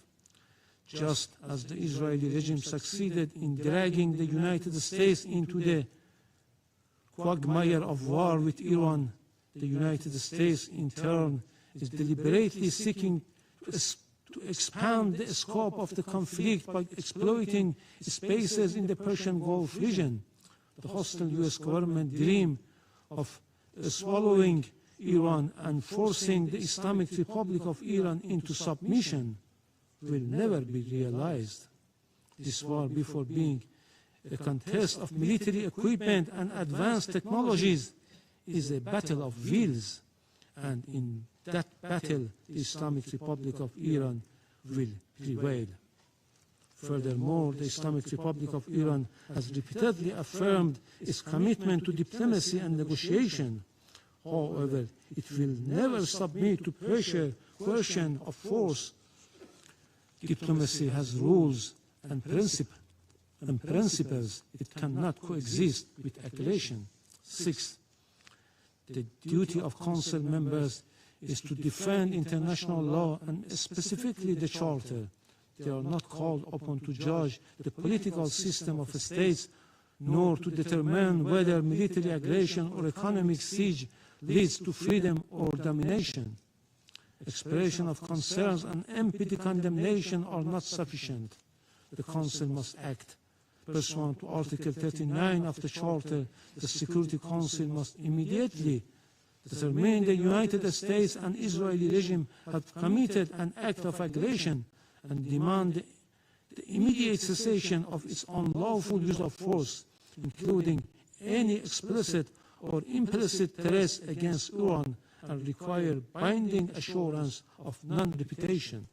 Just as the Israeli regime succeeded in dragging the United States into the quagmire of war with Iran, the United States in turn is deliberately seeking to expand the scope of the conflict by exploiting spaces in the Persian Gulf region. The hostile U.S. government dream of swallowing Iran and forcing the Islamic Republic of Iran into submission will never be realized. This war, before being a contest of military equipment and advanced technologies, is a battle of wills, and in that battle, the Islamic Republic of Iran will prevail. Furthermore, the Islamic Republic of Iran has repeatedly affirmed its commitment to diplomacy and negotiation. However, it will never submit to pressure, coercion, or force. Diplomacy has rules and principles. It cannot coexist with aggression. 6. The duty of Council members is to defend international law and specifically the Charter. They are not called upon to judge the political system of states, nor to determine whether military aggression or economic siege leads to freedom or domination. Expression of concerns and empty condemnation are not sufficient. The Council must act. Pursuant to Article 39 of the Charter, the Security Council must immediately determine the United States and Israeli regime have committed an act of aggression and demand the immediate cessation of its unlawful use of force, including any explicit or implicit threats against Iran, and require binding assurance of non-repetition.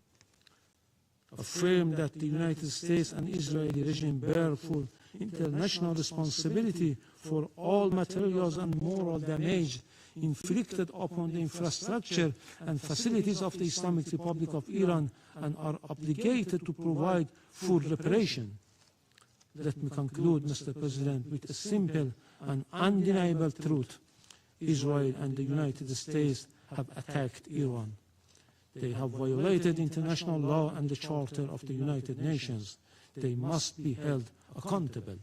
Affirm that the United States and Israeli regime bear full international responsibility for all materials and moral damage inflicted upon the infrastructure and facilities of the Islamic Republic of Iran and are obligated to provide full reparation. Let me conclude, Mr. President, with a simple and undeniable truth. Israel and the United States have attacked Iran. They have violated international law and the Charter of the United Nations. They must be held accountable.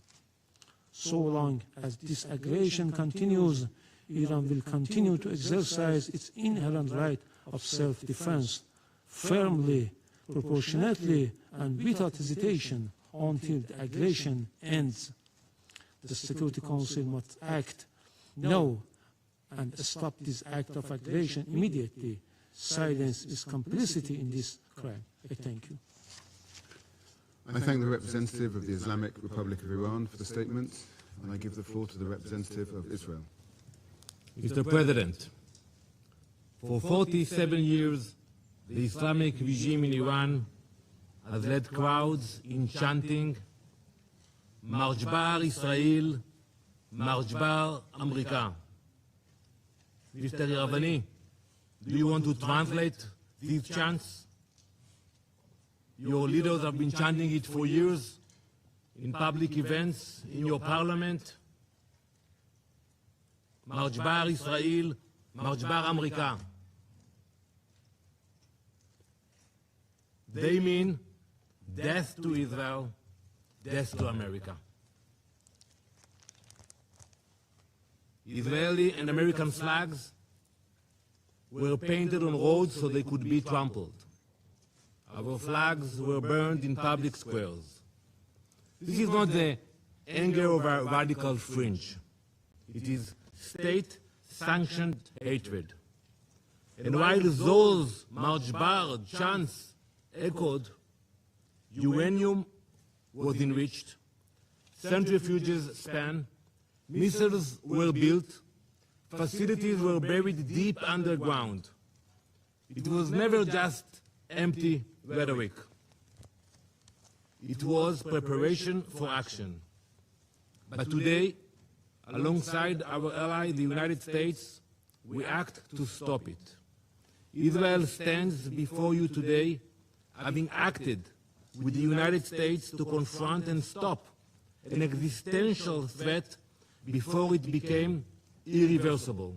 So long as this aggression continues, Iran will continue to exercise its inherent right of self-defense firmly, proportionately, and without hesitation until the aggression ends. The Security Council must act now and stop this act of aggression immediately. Silence is complicity in this crime. I thank you. I thank the representative of the Islamic Republic of Iran for the statement, and I give the floor to the representative of Israel. Mr. President, for 47 years, the Islamic regime in Iran has led crowds in chanting, March Bar Israel, משבר אמריקה. Mr. Iravani, do you want to translate these chants? Your leaders have been chanting it for years in public events, in your parliament. משבר ישראל, משבר אמריקה. They mean death to Israel, death to America. Israeli and American flags were painted on roads so they could be trampled. Our flags were burned in public squares. This is not the anger of a radical fringe. It is state-sanctioned hatred. And while those marchbar chants echoed, uranium was enriched, centrifuges span, missiles were built, facilities were buried deep underground. It was never just empty rhetoric. It was preparation for action. But today, alongside our ally, the United States, we act to stop it. Israel stands before you today, having acted with the United States to confront and stop an existential threat before it became irreversible.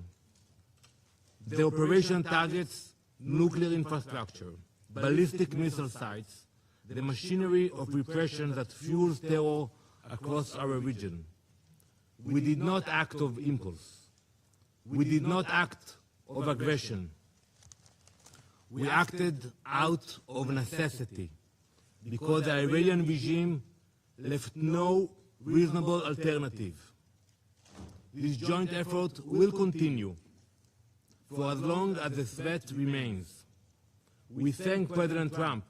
The operation targets nuclear infrastructure, ballistic missile sites, the machinery of repression that fuels terror across our region. We did not act of impulse. We did not act of aggression. We acted out of necessity because the Iranian regime left no reasonable alternative. This joint effort will continue for as long as the threat remains. We thank President Trump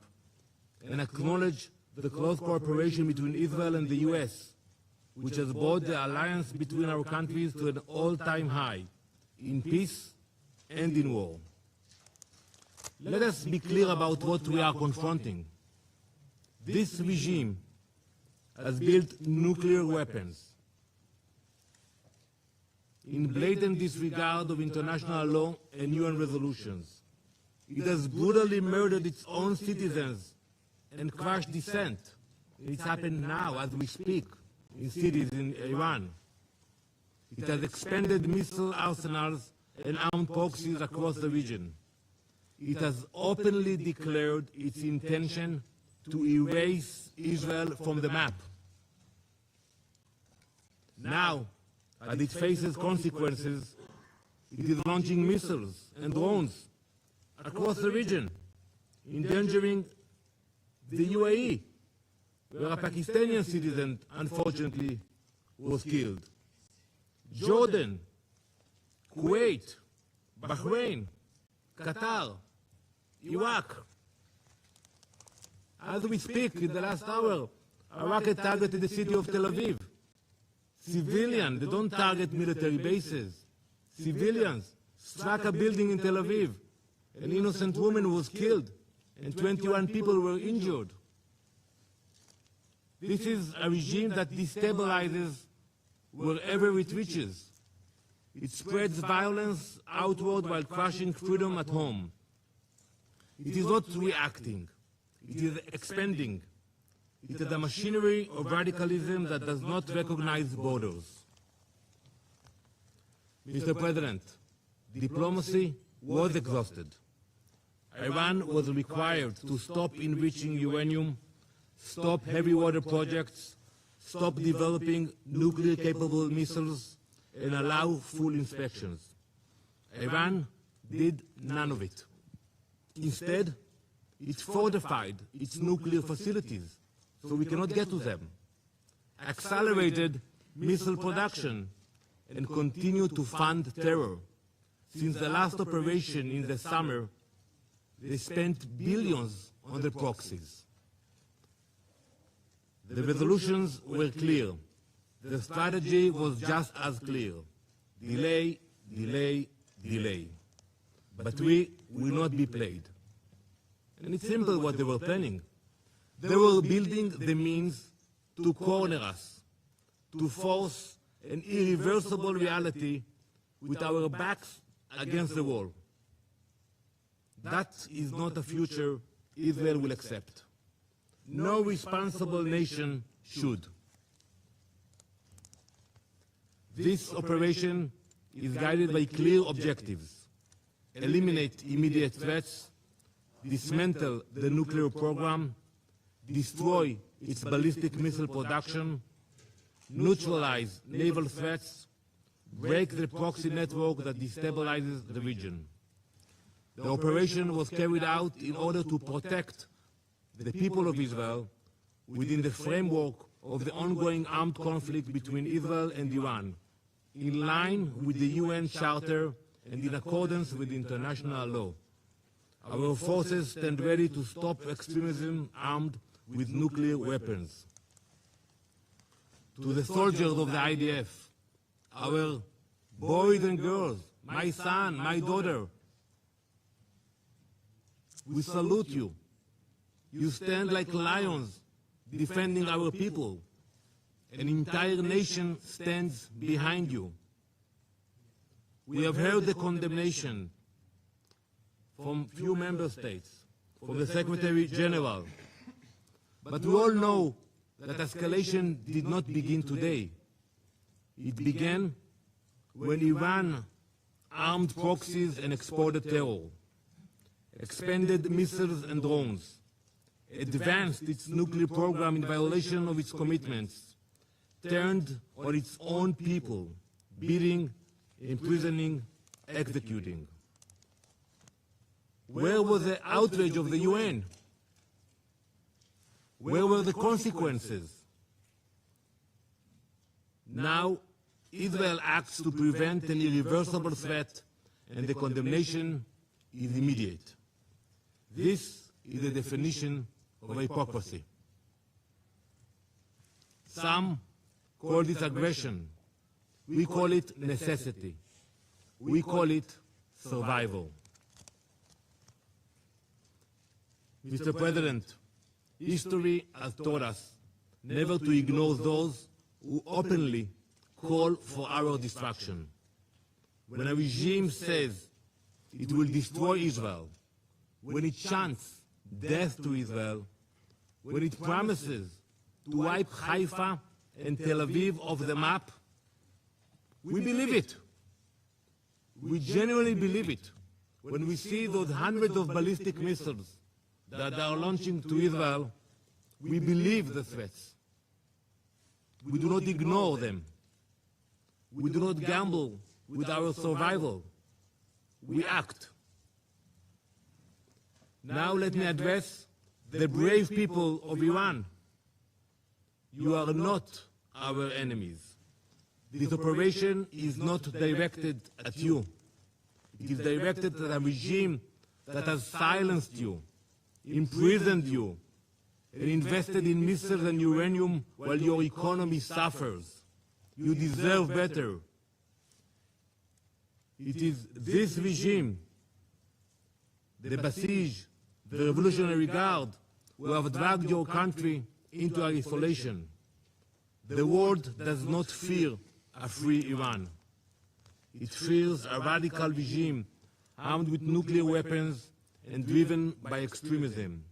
and acknowledge the close cooperation between Israel and the U.S., which has brought the alliance between our countries to an all-time high in peace and in war. Let us be clear about what we are confronting. This regime has built nuclear weapons in blatant disregard of international law and UN resolutions. It has brutally murdered its own citizens and crushed dissent. It's happened now as we speak in cities in Iran. It has expanded missile arsenals and armed proxies across the region. It has openly declared its intention to erase Israel from the map. Now, as it faces consequences, it is launching missiles and drones across the region, endangering the UAE, where a Pakistani citizen, unfortunately, was killed. Jordan, Kuwait, Bahrain, Qatar, Iraq. As we speak, in the last hour, a rocket targeted the city of Tel Aviv. Civilians, they don't target military bases. Civilians struck a building in Tel Aviv. An innocent woman was killed, and 21 people were injured. This is a regime that destabilizes wherever it reaches. It spreads violence outward while crushing freedom at home. It is not reacting. It is expanding. It is a machinery of radicalism that does not recognize borders. Mr. President, diplomacy was exhausted. Iran was required to stop enriching uranium, stop heavy water projects, stop developing nuclear-capable missiles, and allow full inspections. Iran did none of it. Instead, it fortified its nuclear facilities so we cannot get to them, accelerated missile production, and continued to fund terror. Since the last operation in the summer, they spent billions on the proxies. The resolutions were clear. The strategy was just as clear. Delay, delay, delay. But we will not be played. And it's simple what they were planning. They were building the means to corner us, to force an irreversible reality with our backs against the wall. That is not a future Israel will accept. No responsible nation should. This operation is guided by clear objectives: eliminate immediate threats, dismantle the nuclear program, destroy its ballistic missile production, neutralize naval threats, break the proxy network that destabilizes the region. The operation was carried out in order to protect the people of Israel within the framework of the ongoing armed conflict between Israel and Iran, in line with the UN Charter and in accordance with international law. Our forces stand ready to stop extremism armed with nuclear weapons. To the soldiers of the IDF, our boys and girls, my son, my daughter, we salute you. You stand like lions defending our people. An entire nation stands behind you. We have heard the condemnation from few member states, from the Secretary General. But we all know that escalation did not begin today. It began when Iran armed proxies and exported terror, expanded missiles and drones, advanced its nuclear program in violation of its commitments, turned on its own people, beating, imprisoning, executing. Where was the outrage of the UN? Where were the consequences? Now, Israel acts to prevent an irreversible threat, and the condemnation is immediate. This is the definition of hypocrisy. Some call this aggression. We call it necessity. We call it survival. Mr. President, history has taught us never to ignore those who openly call for our destruction. When a regime says it will destroy Israel, when it chants death to Israel, when it promises to wipe Haifa and Tel Aviv off the map, we believe it. We genuinely believe it when we see those hundreds of ballistic missiles that are launching to Israel. We believe the threats. We do not ignore them. We do not gamble with our survival. We act. Now let me address the brave people of Iran. You are not our enemies. This operation is not directed at you. It is directed at a regime that has silenced you, imprisoned you, and invested in missiles and uranium while your economy suffers. You deserve better. It is this regime, the Basij, the Revolutionary Guard, who have dragged your country into isolation. The world does not fear a free Iran. It fears a radical regime armed with nuclear weapons and driven by extremism.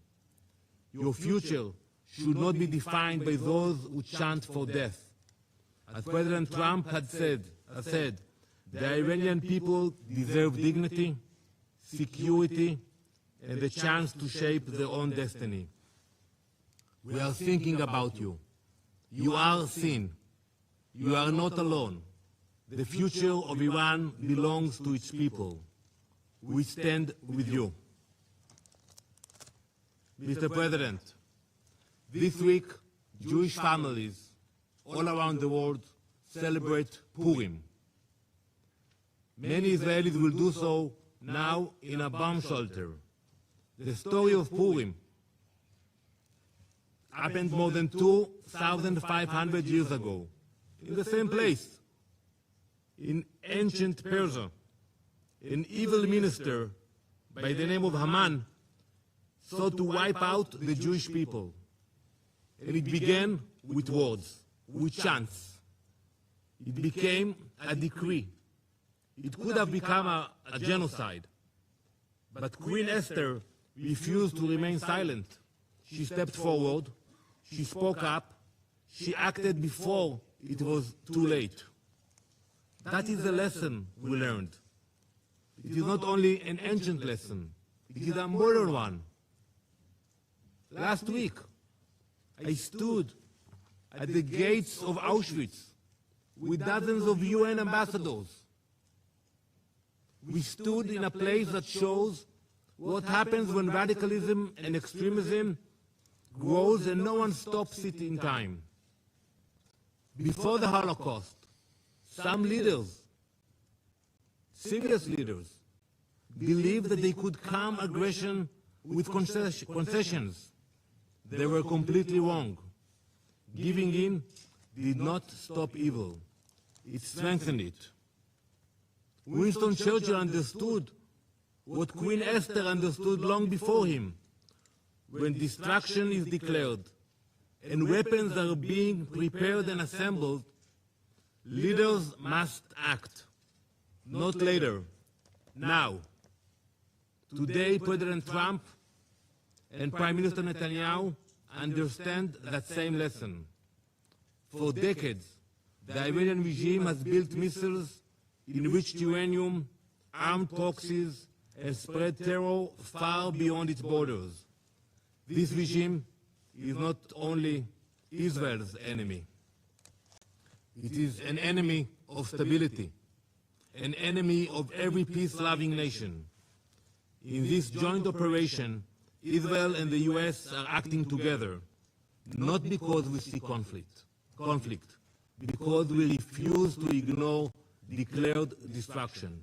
Your future should not be defined by those who chant for death. As President Trump has said, the Iranian people deserve dignity, security, and the chance to shape their own destiny. We are thinking about you. You are seen. You are not alone. The future of Iran belongs to its people. We stand with you. Mr. President, this week, Jewish families all around the world celebrate Purim. Many Israelis will do so now in a bomb shelter. The story of Purim happened more than 2,500 years ago, in the same place, in ancient Persia. An evil minister by the name of Haman sought to wipe out the Jewish people. And it began with words, with chants. It became a decree. It could have become a genocide. But Queen Esther refused to remain silent. She stepped forward, she spoke up, she acted before it was too late. That is the lesson we learned. It is not only an ancient lesson, it is a modern one. Last week, I stood at the gates of Auschwitz with dozens of UN ambassadors. We stood in a place that shows what happens when radicalism and extremism grows and no one stops it in time. Before the Holocaust, some leaders, serious leaders, believed that they could calm aggression with concessions. They were completely wrong. Giving in did not stop evil. It strengthened it. Winston Churchill understood what Queen Esther understood long before him. When destruction is declared and weapons are being prepared and assembled, leaders must act. Not later, now. Today, President Trump and Prime Minister Netanyahu understand that same lesson. For decades, the Iranian regime has built missiles, enriched uranium, armed proxies, and spread terror far beyond its borders. This regime is not only Israel's enemy. It is an enemy of stability, an enemy of every peace-loving nation. In this joint operation, Israel and the US are acting together, not because we see conflict, because we refuse to ignore declared destruction.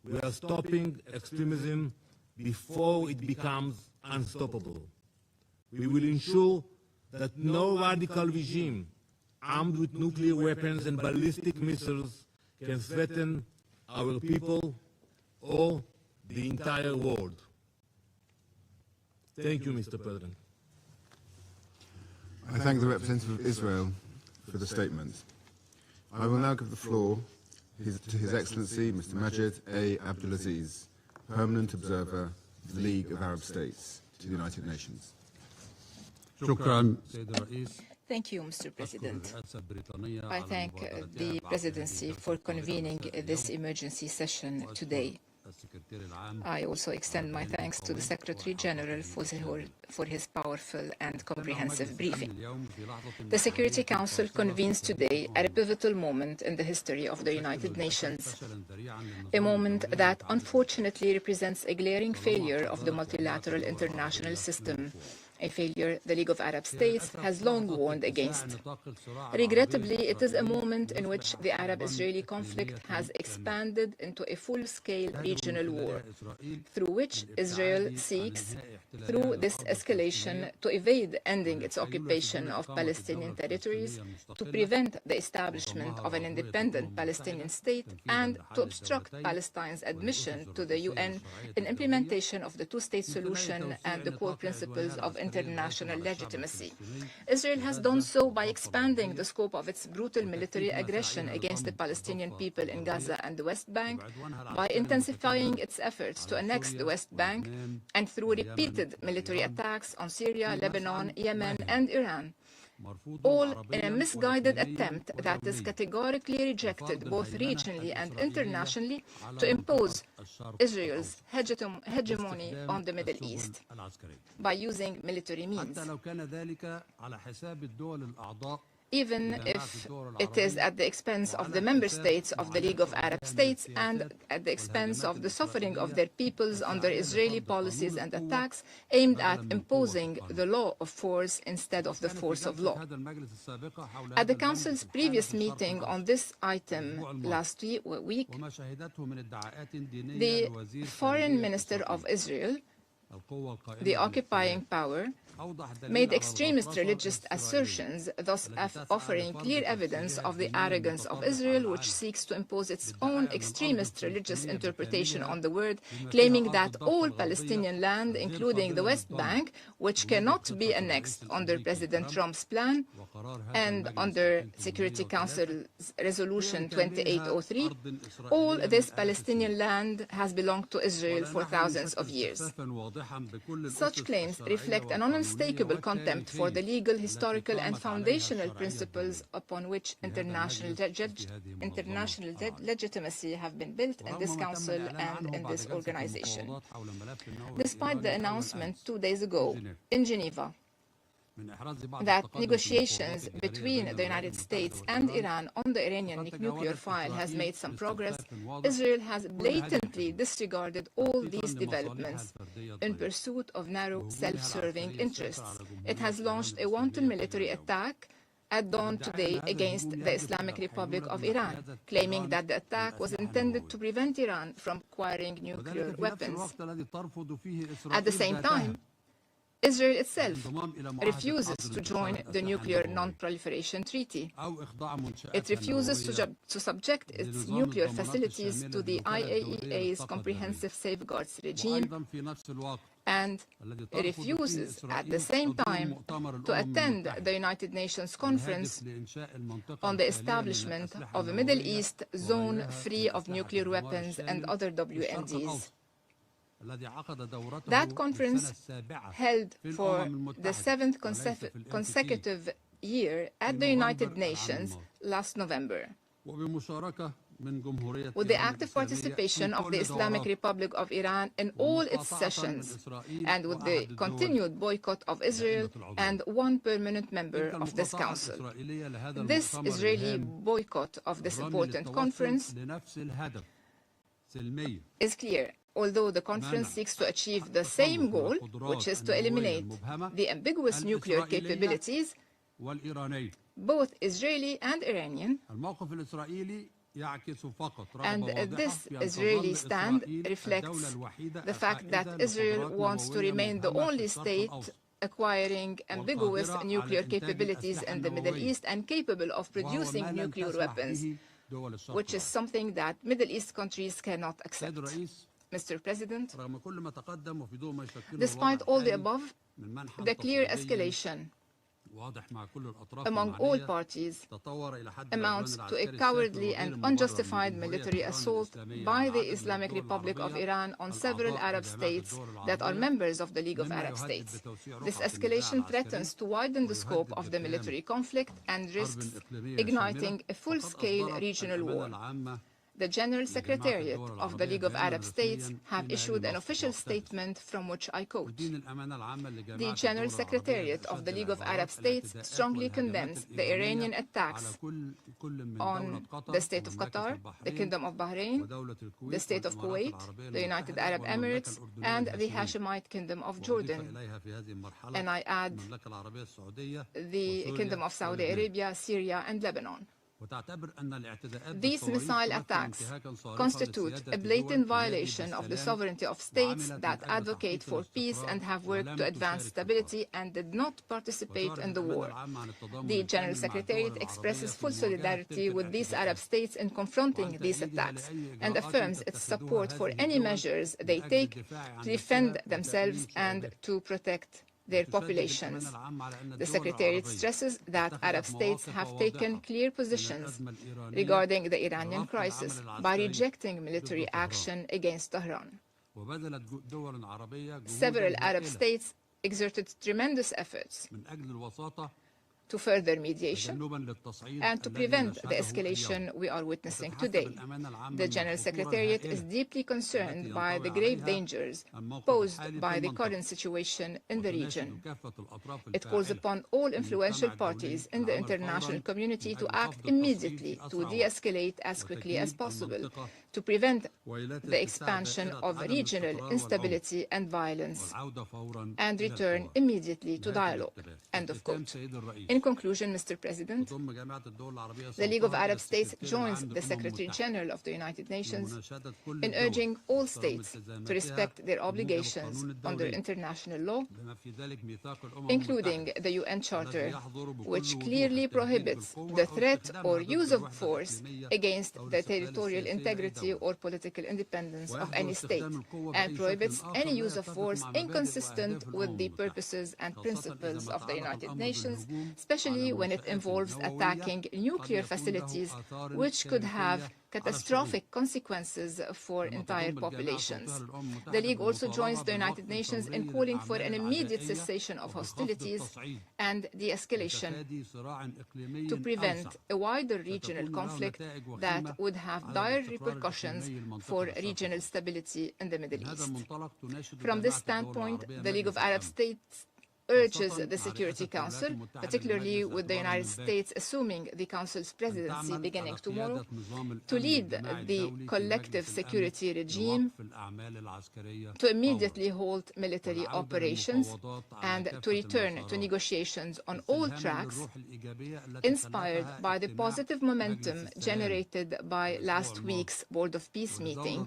We are stopping extremism before it becomes unstoppable. We will ensure that no radical regime armed with nuclear weapons and ballistic missiles can threaten our people or the entire world. Thank you, Mr. President. I thank the representative of Israel for the statement. I will now give the floor to His Excellency Mr. Majed A. Abdulaziz, Permanent Observer of the League of Arab States to the United Nations. Thank you, Mr. President. I thank the Presidency for convening this emergency session today. I also extend my thanks to the Secretary General for his powerful and comprehensive briefing. The Security Council convenes today at a pivotal moment in the history of the United Nations, a moment that unfortunately represents a glaring failure of the multilateral international system, a failure the League of Arab States has long warned against. Regrettably, it is a moment in which the Arab-Israeli conflict has expanded into a full-scale regional war, through which Israel seeks, through this escalation, to evade ending its occupation of Palestinian territories, to prevent the establishment of an independent Palestinian state, and to obstruct Palestine's admission to the UN in implementation of the two-state solution and the core principles of international legitimacy. Israel has done so by expanding the scope of its brutal military aggression against the Palestinian people in Gaza and the West Bank, by intensifying its efforts to annex the West Bank, and through repeated military attacks on Syria, Lebanon, Yemen, and Iran, all in a misguided attempt that is categorically rejected both regionally and internationally to impose Israel's hegemony on the Middle East by using military means, even if it is at the expense of the member states of the League of Arab States and at the expense of the suffering of their peoples under Israeli policies and attacks aimed at imposing the law of force instead of the force of law. At the Council's previous meeting on this item last week, the Foreign Minister of Israel The occupying power made extremist religious assertions, thus offering clear evidence of the arrogance of Israel, which seeks to impose its own extremist religious interpretation on the world, claiming that all Palestinian land, including the West Bank, which cannot be annexed under President Trump's plan and under Security Council's Resolution 2803, all this Palestinian land has belonged to Israel for thousands of years. Such claims reflect an unmistakable contempt for the legal, historical, and foundational principles upon which international legitimacy have been built in this Council and in this organization. Despite the announcement 2 days ago in Geneva that negotiations between the United States and Iran on the Iranian nuclear file has made some progress, Israel has blatantly disregarded all these developments in pursuit of narrow, self-serving interests. It has launched a wanton military attack at dawn today against the Islamic Republic of Iran, claiming that the attack was intended to prevent Iran from acquiring nuclear weapons. At the same time, Israel itself refuses to join the Nuclear Non-Proliferation Treaty. It refuses to subject its nuclear facilities to the IAEA's comprehensive safeguards regime, and it refuses at the same time to attend the United Nations Conference on the establishment of a Middle East zone free of nuclear weapons and other WMDs. That conference, held for the 7th consecutive year at the United Nations last November, with the active participation of the Islamic Republic of Iran in all its sessions, and with the continued boycott of Israel and one permanent member of this Council. This Israeli boycott of this important conference is clear. Although the conference seeks to achieve the same goal, which is to eliminate the ambiguous nuclear capabilities, both Israeli and Iranian, and this Israeli stand reflects the fact that Israel wants to remain the only state acquiring ambiguous nuclear capabilities in the Middle East and capable of producing nuclear weapons, which is something that Middle East countries cannot accept. Mr. President, despite all the above, the clear escalation among all parties amounts to a cowardly and unjustified military assault by the Islamic Republic of Iran on several Arab states that are members of the League of Arab States. This escalation threatens to widen the scope of the military conflict and risks igniting a full-scale regional war. The General Secretariat of the League of Arab States have issued an official statement from which I quote: "The General Secretariat of the League of Arab States strongly condemns the Iranian attacks on the State of Qatar, the Kingdom of Bahrain, the State of Kuwait, the United Arab Emirates, and the Hashemite Kingdom of Jordan." And I add the Kingdom of Saudi Arabia, Syria, and Lebanon. These missile attacks constitute a blatant violation of the sovereignty of states that advocate for peace and have worked to advance stability and did not participate in the war. The General Secretariat expresses full solidarity with these Arab states in confronting these attacks and affirms its support for any measures they take to defend themselves and to protect their populations. The Secretariat stresses that Arab states have taken clear positions regarding the Iranian crisis by rejecting military action against Tehran. Several Arab states exerted tremendous efforts to further mediation and to prevent the escalation we are witnessing today. The General Secretariat is deeply concerned by the grave dangers posed by the current situation in the region. It calls upon all influential parties in the international community to act immediately to de-escalate as quickly as possible, to prevent the expansion of regional instability and violence, and return immediately to dialogue." End of quote. In conclusion, Mr. President, the League of Arab States joins the Secretary General of the United Nations in urging all states to respect their obligations under international law, including the UN Charter, which clearly prohibits the threat or use of force against the territorial integrity or political independence of any state, and prohibits any use of force inconsistent with the purposes and principles of the United Nations, especially when it involves attacking nuclear facilities, which could have catastrophic consequences for entire populations. The League also joins the United Nations in calling for an immediate cessation of hostilities and de-escalation to prevent a wider regional conflict that would have dire repercussions for regional stability in the Middle East. From this standpoint, the League of Arab States urges the Security Council, particularly with the United States assuming the Council's presidency beginning tomorrow, to lead the collective security regime, to immediately halt military operations, and to return to negotiations on all tracks, inspired by the positive momentum generated by last week's Board of Peace meeting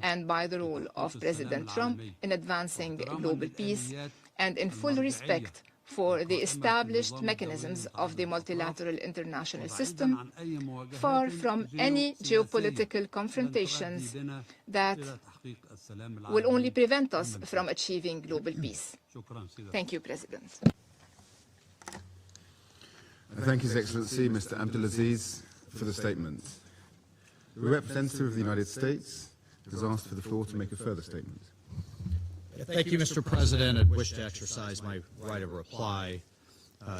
and by the role of President Trump in advancing global peace, and in full respect for the established mechanisms of the multilateral international system, far from any geopolitical confrontations that will only prevent us from achieving global peace. Thank you, President. Thank His Excellency Mr. Abdulaziz for the statement. The representative of the United States has asked for the floor to make a further statement. Thank you, Mr. President. I wish to exercise my right of reply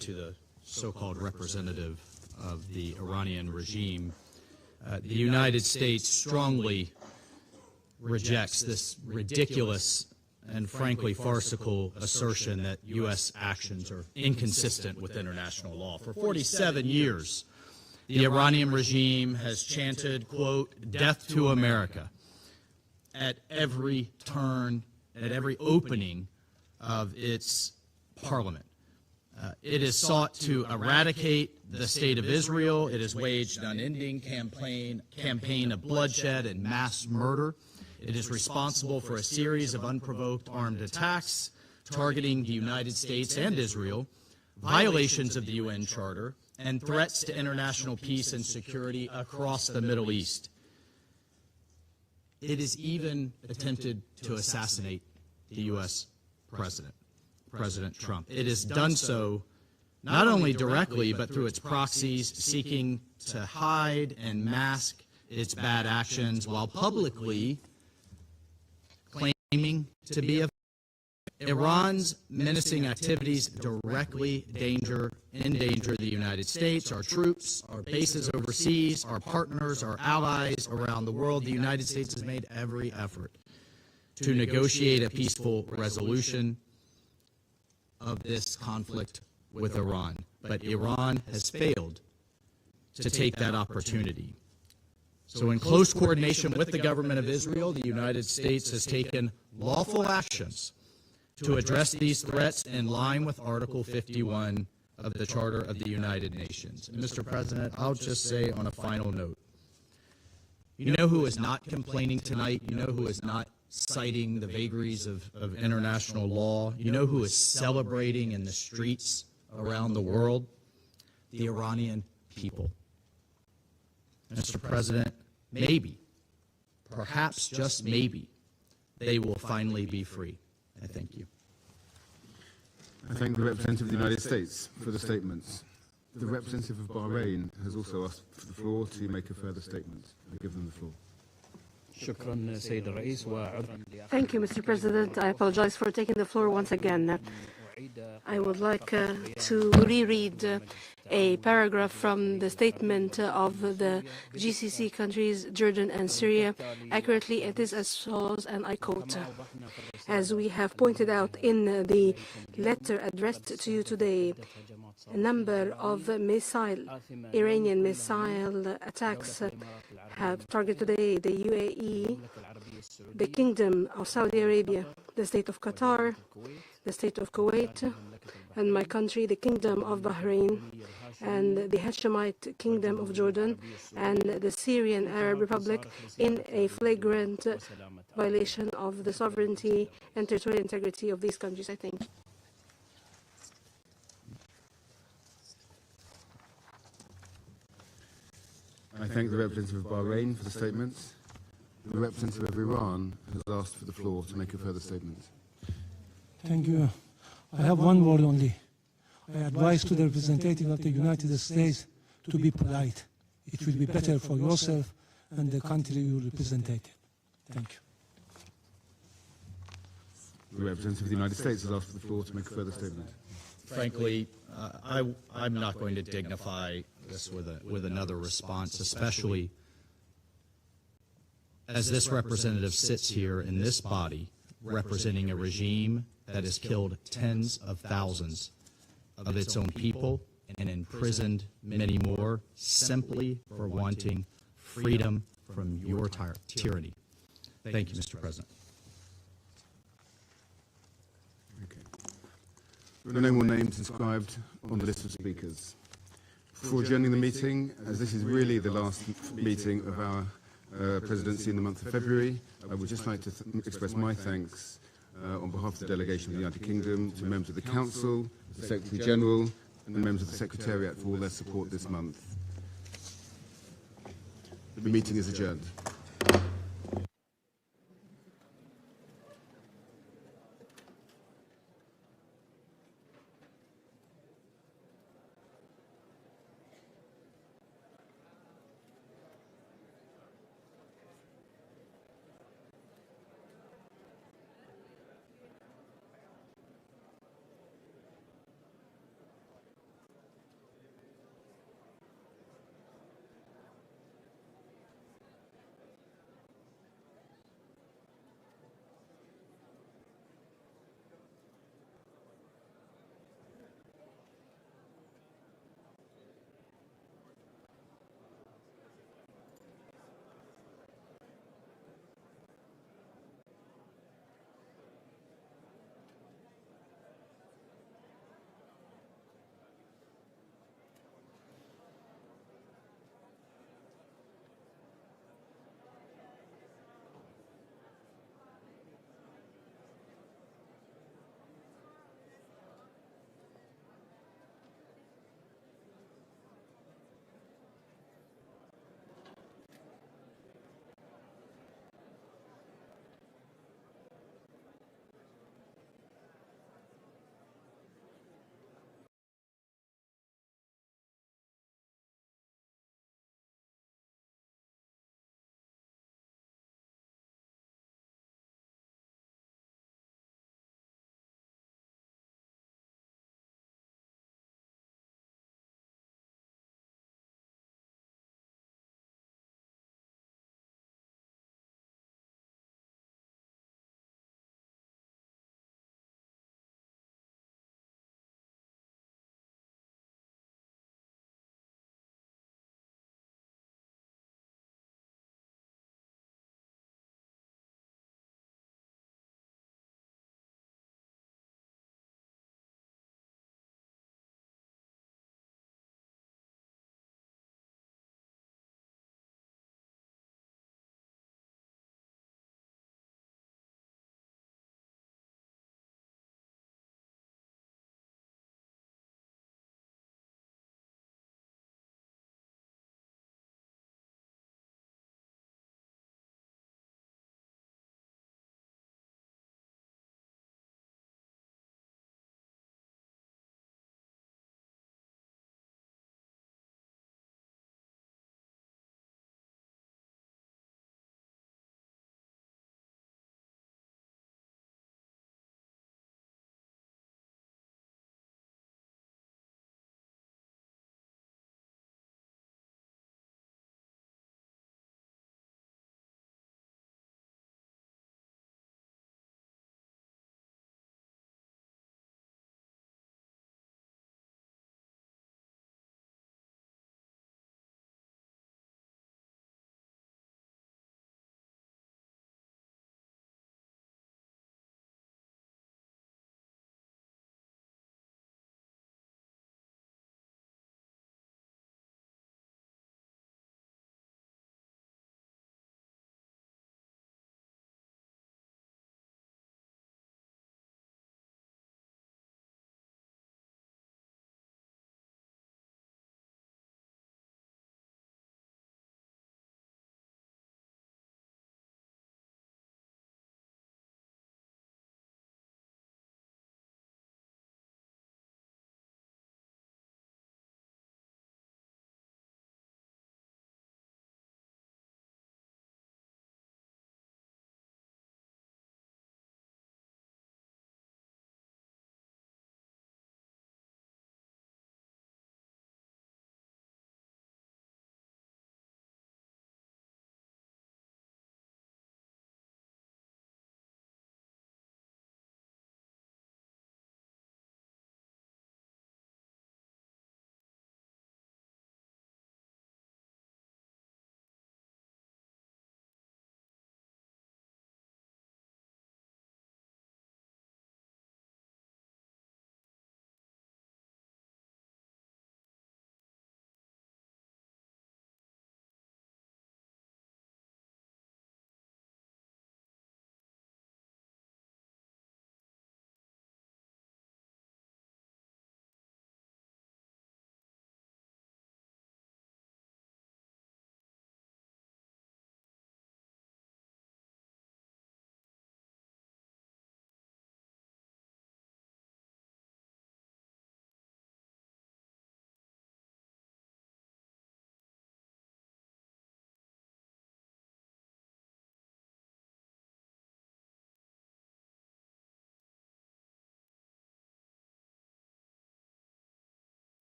to the so-called representative of the Iranian regime. The United States strongly rejects this ridiculous and frankly farcical assertion that U.S. actions are inconsistent with international law. For 47 years, the Iranian regime has chanted, quote, "Death to America," at every turn, at every opening of its parliament. It has sought to eradicate the state of Israel. It has waged an unending campaign of bloodshed and mass murder. It is responsible for a series of unprovoked armed attacks targeting the United States and Israel, violations of the UN Charter, and threats to international peace and security across the Middle East. It has even attempted to assassinate the U.S. President, President Trump. It has done so not only directly, but through its proxies, seeking to hide and mask its bad actions while publicly claiming to be effective. Iran's menacing activities directly endanger the United States, our troops, our bases overseas, our partners, our allies around the world. The United States has made every effort to negotiate a peaceful resolution of this conflict with Iran. But Iran has failed to take that opportunity. So in close coordination with the government of Israel, the United States has taken lawful actions to address these threats in line with Article 51 of the Charter of the United Nations. And Mr. President, I'll just say on a final note, you know who is not complaining tonight? You know who is not citing the vagaries of international law? You know who is celebrating in the streets around the world? The Iranian people. Mr. President, maybe, perhaps just maybe, they will finally be free. I thank you. I thank the representative of the United States for the statements. The representative of Bahrain has also asked for the floor to make a further statement. I give them the floor. Thank you, Mr. President. I apologize for taking the floor once again. I would like to reread a paragraph from the statement of the GCC countries, Jordan and Syria. Accurately, it is as follows, and I quote, "As we have pointed out in the letter addressed to you today, A number of Iranian missile attacks have targeted today the UAE, the Kingdom of Saudi Arabia, the State of Qatar, the State of Kuwait, and my country, the Kingdom of Bahrain, and the Hashemite Kingdom of Jordan, and the Syrian Arab Republic, in a flagrant violation of the sovereignty and territorial integrity of these countries, I think. I thank the representative of Bahrain for the statements. The representative of Iran has asked for the floor to make a further statement. Thank you. I have one word only. I advise to the representative of the United States to be polite. It will be better for yourself and the country you represent. Thank you. The representative of the United States has asked for the floor to make a further statement. Frankly, I'm not going to dignify this with another response, especially as this representative sits here in this body representing a regime that has killed tens of thousands of its own people and imprisoned many more simply for wanting freedom from your tyranny. Thank you, Mr. President. Okay. There are no more names inscribed on the list of speakers. Before adjourning the meeting, as this is really the last meeting of our presidency in the month of February, I would just like to express my thanks on behalf of the delegation of the United Kingdom to members of the Council, the Secretary General, and the members of the Secretariat for all their support this month. The meeting is adjourned.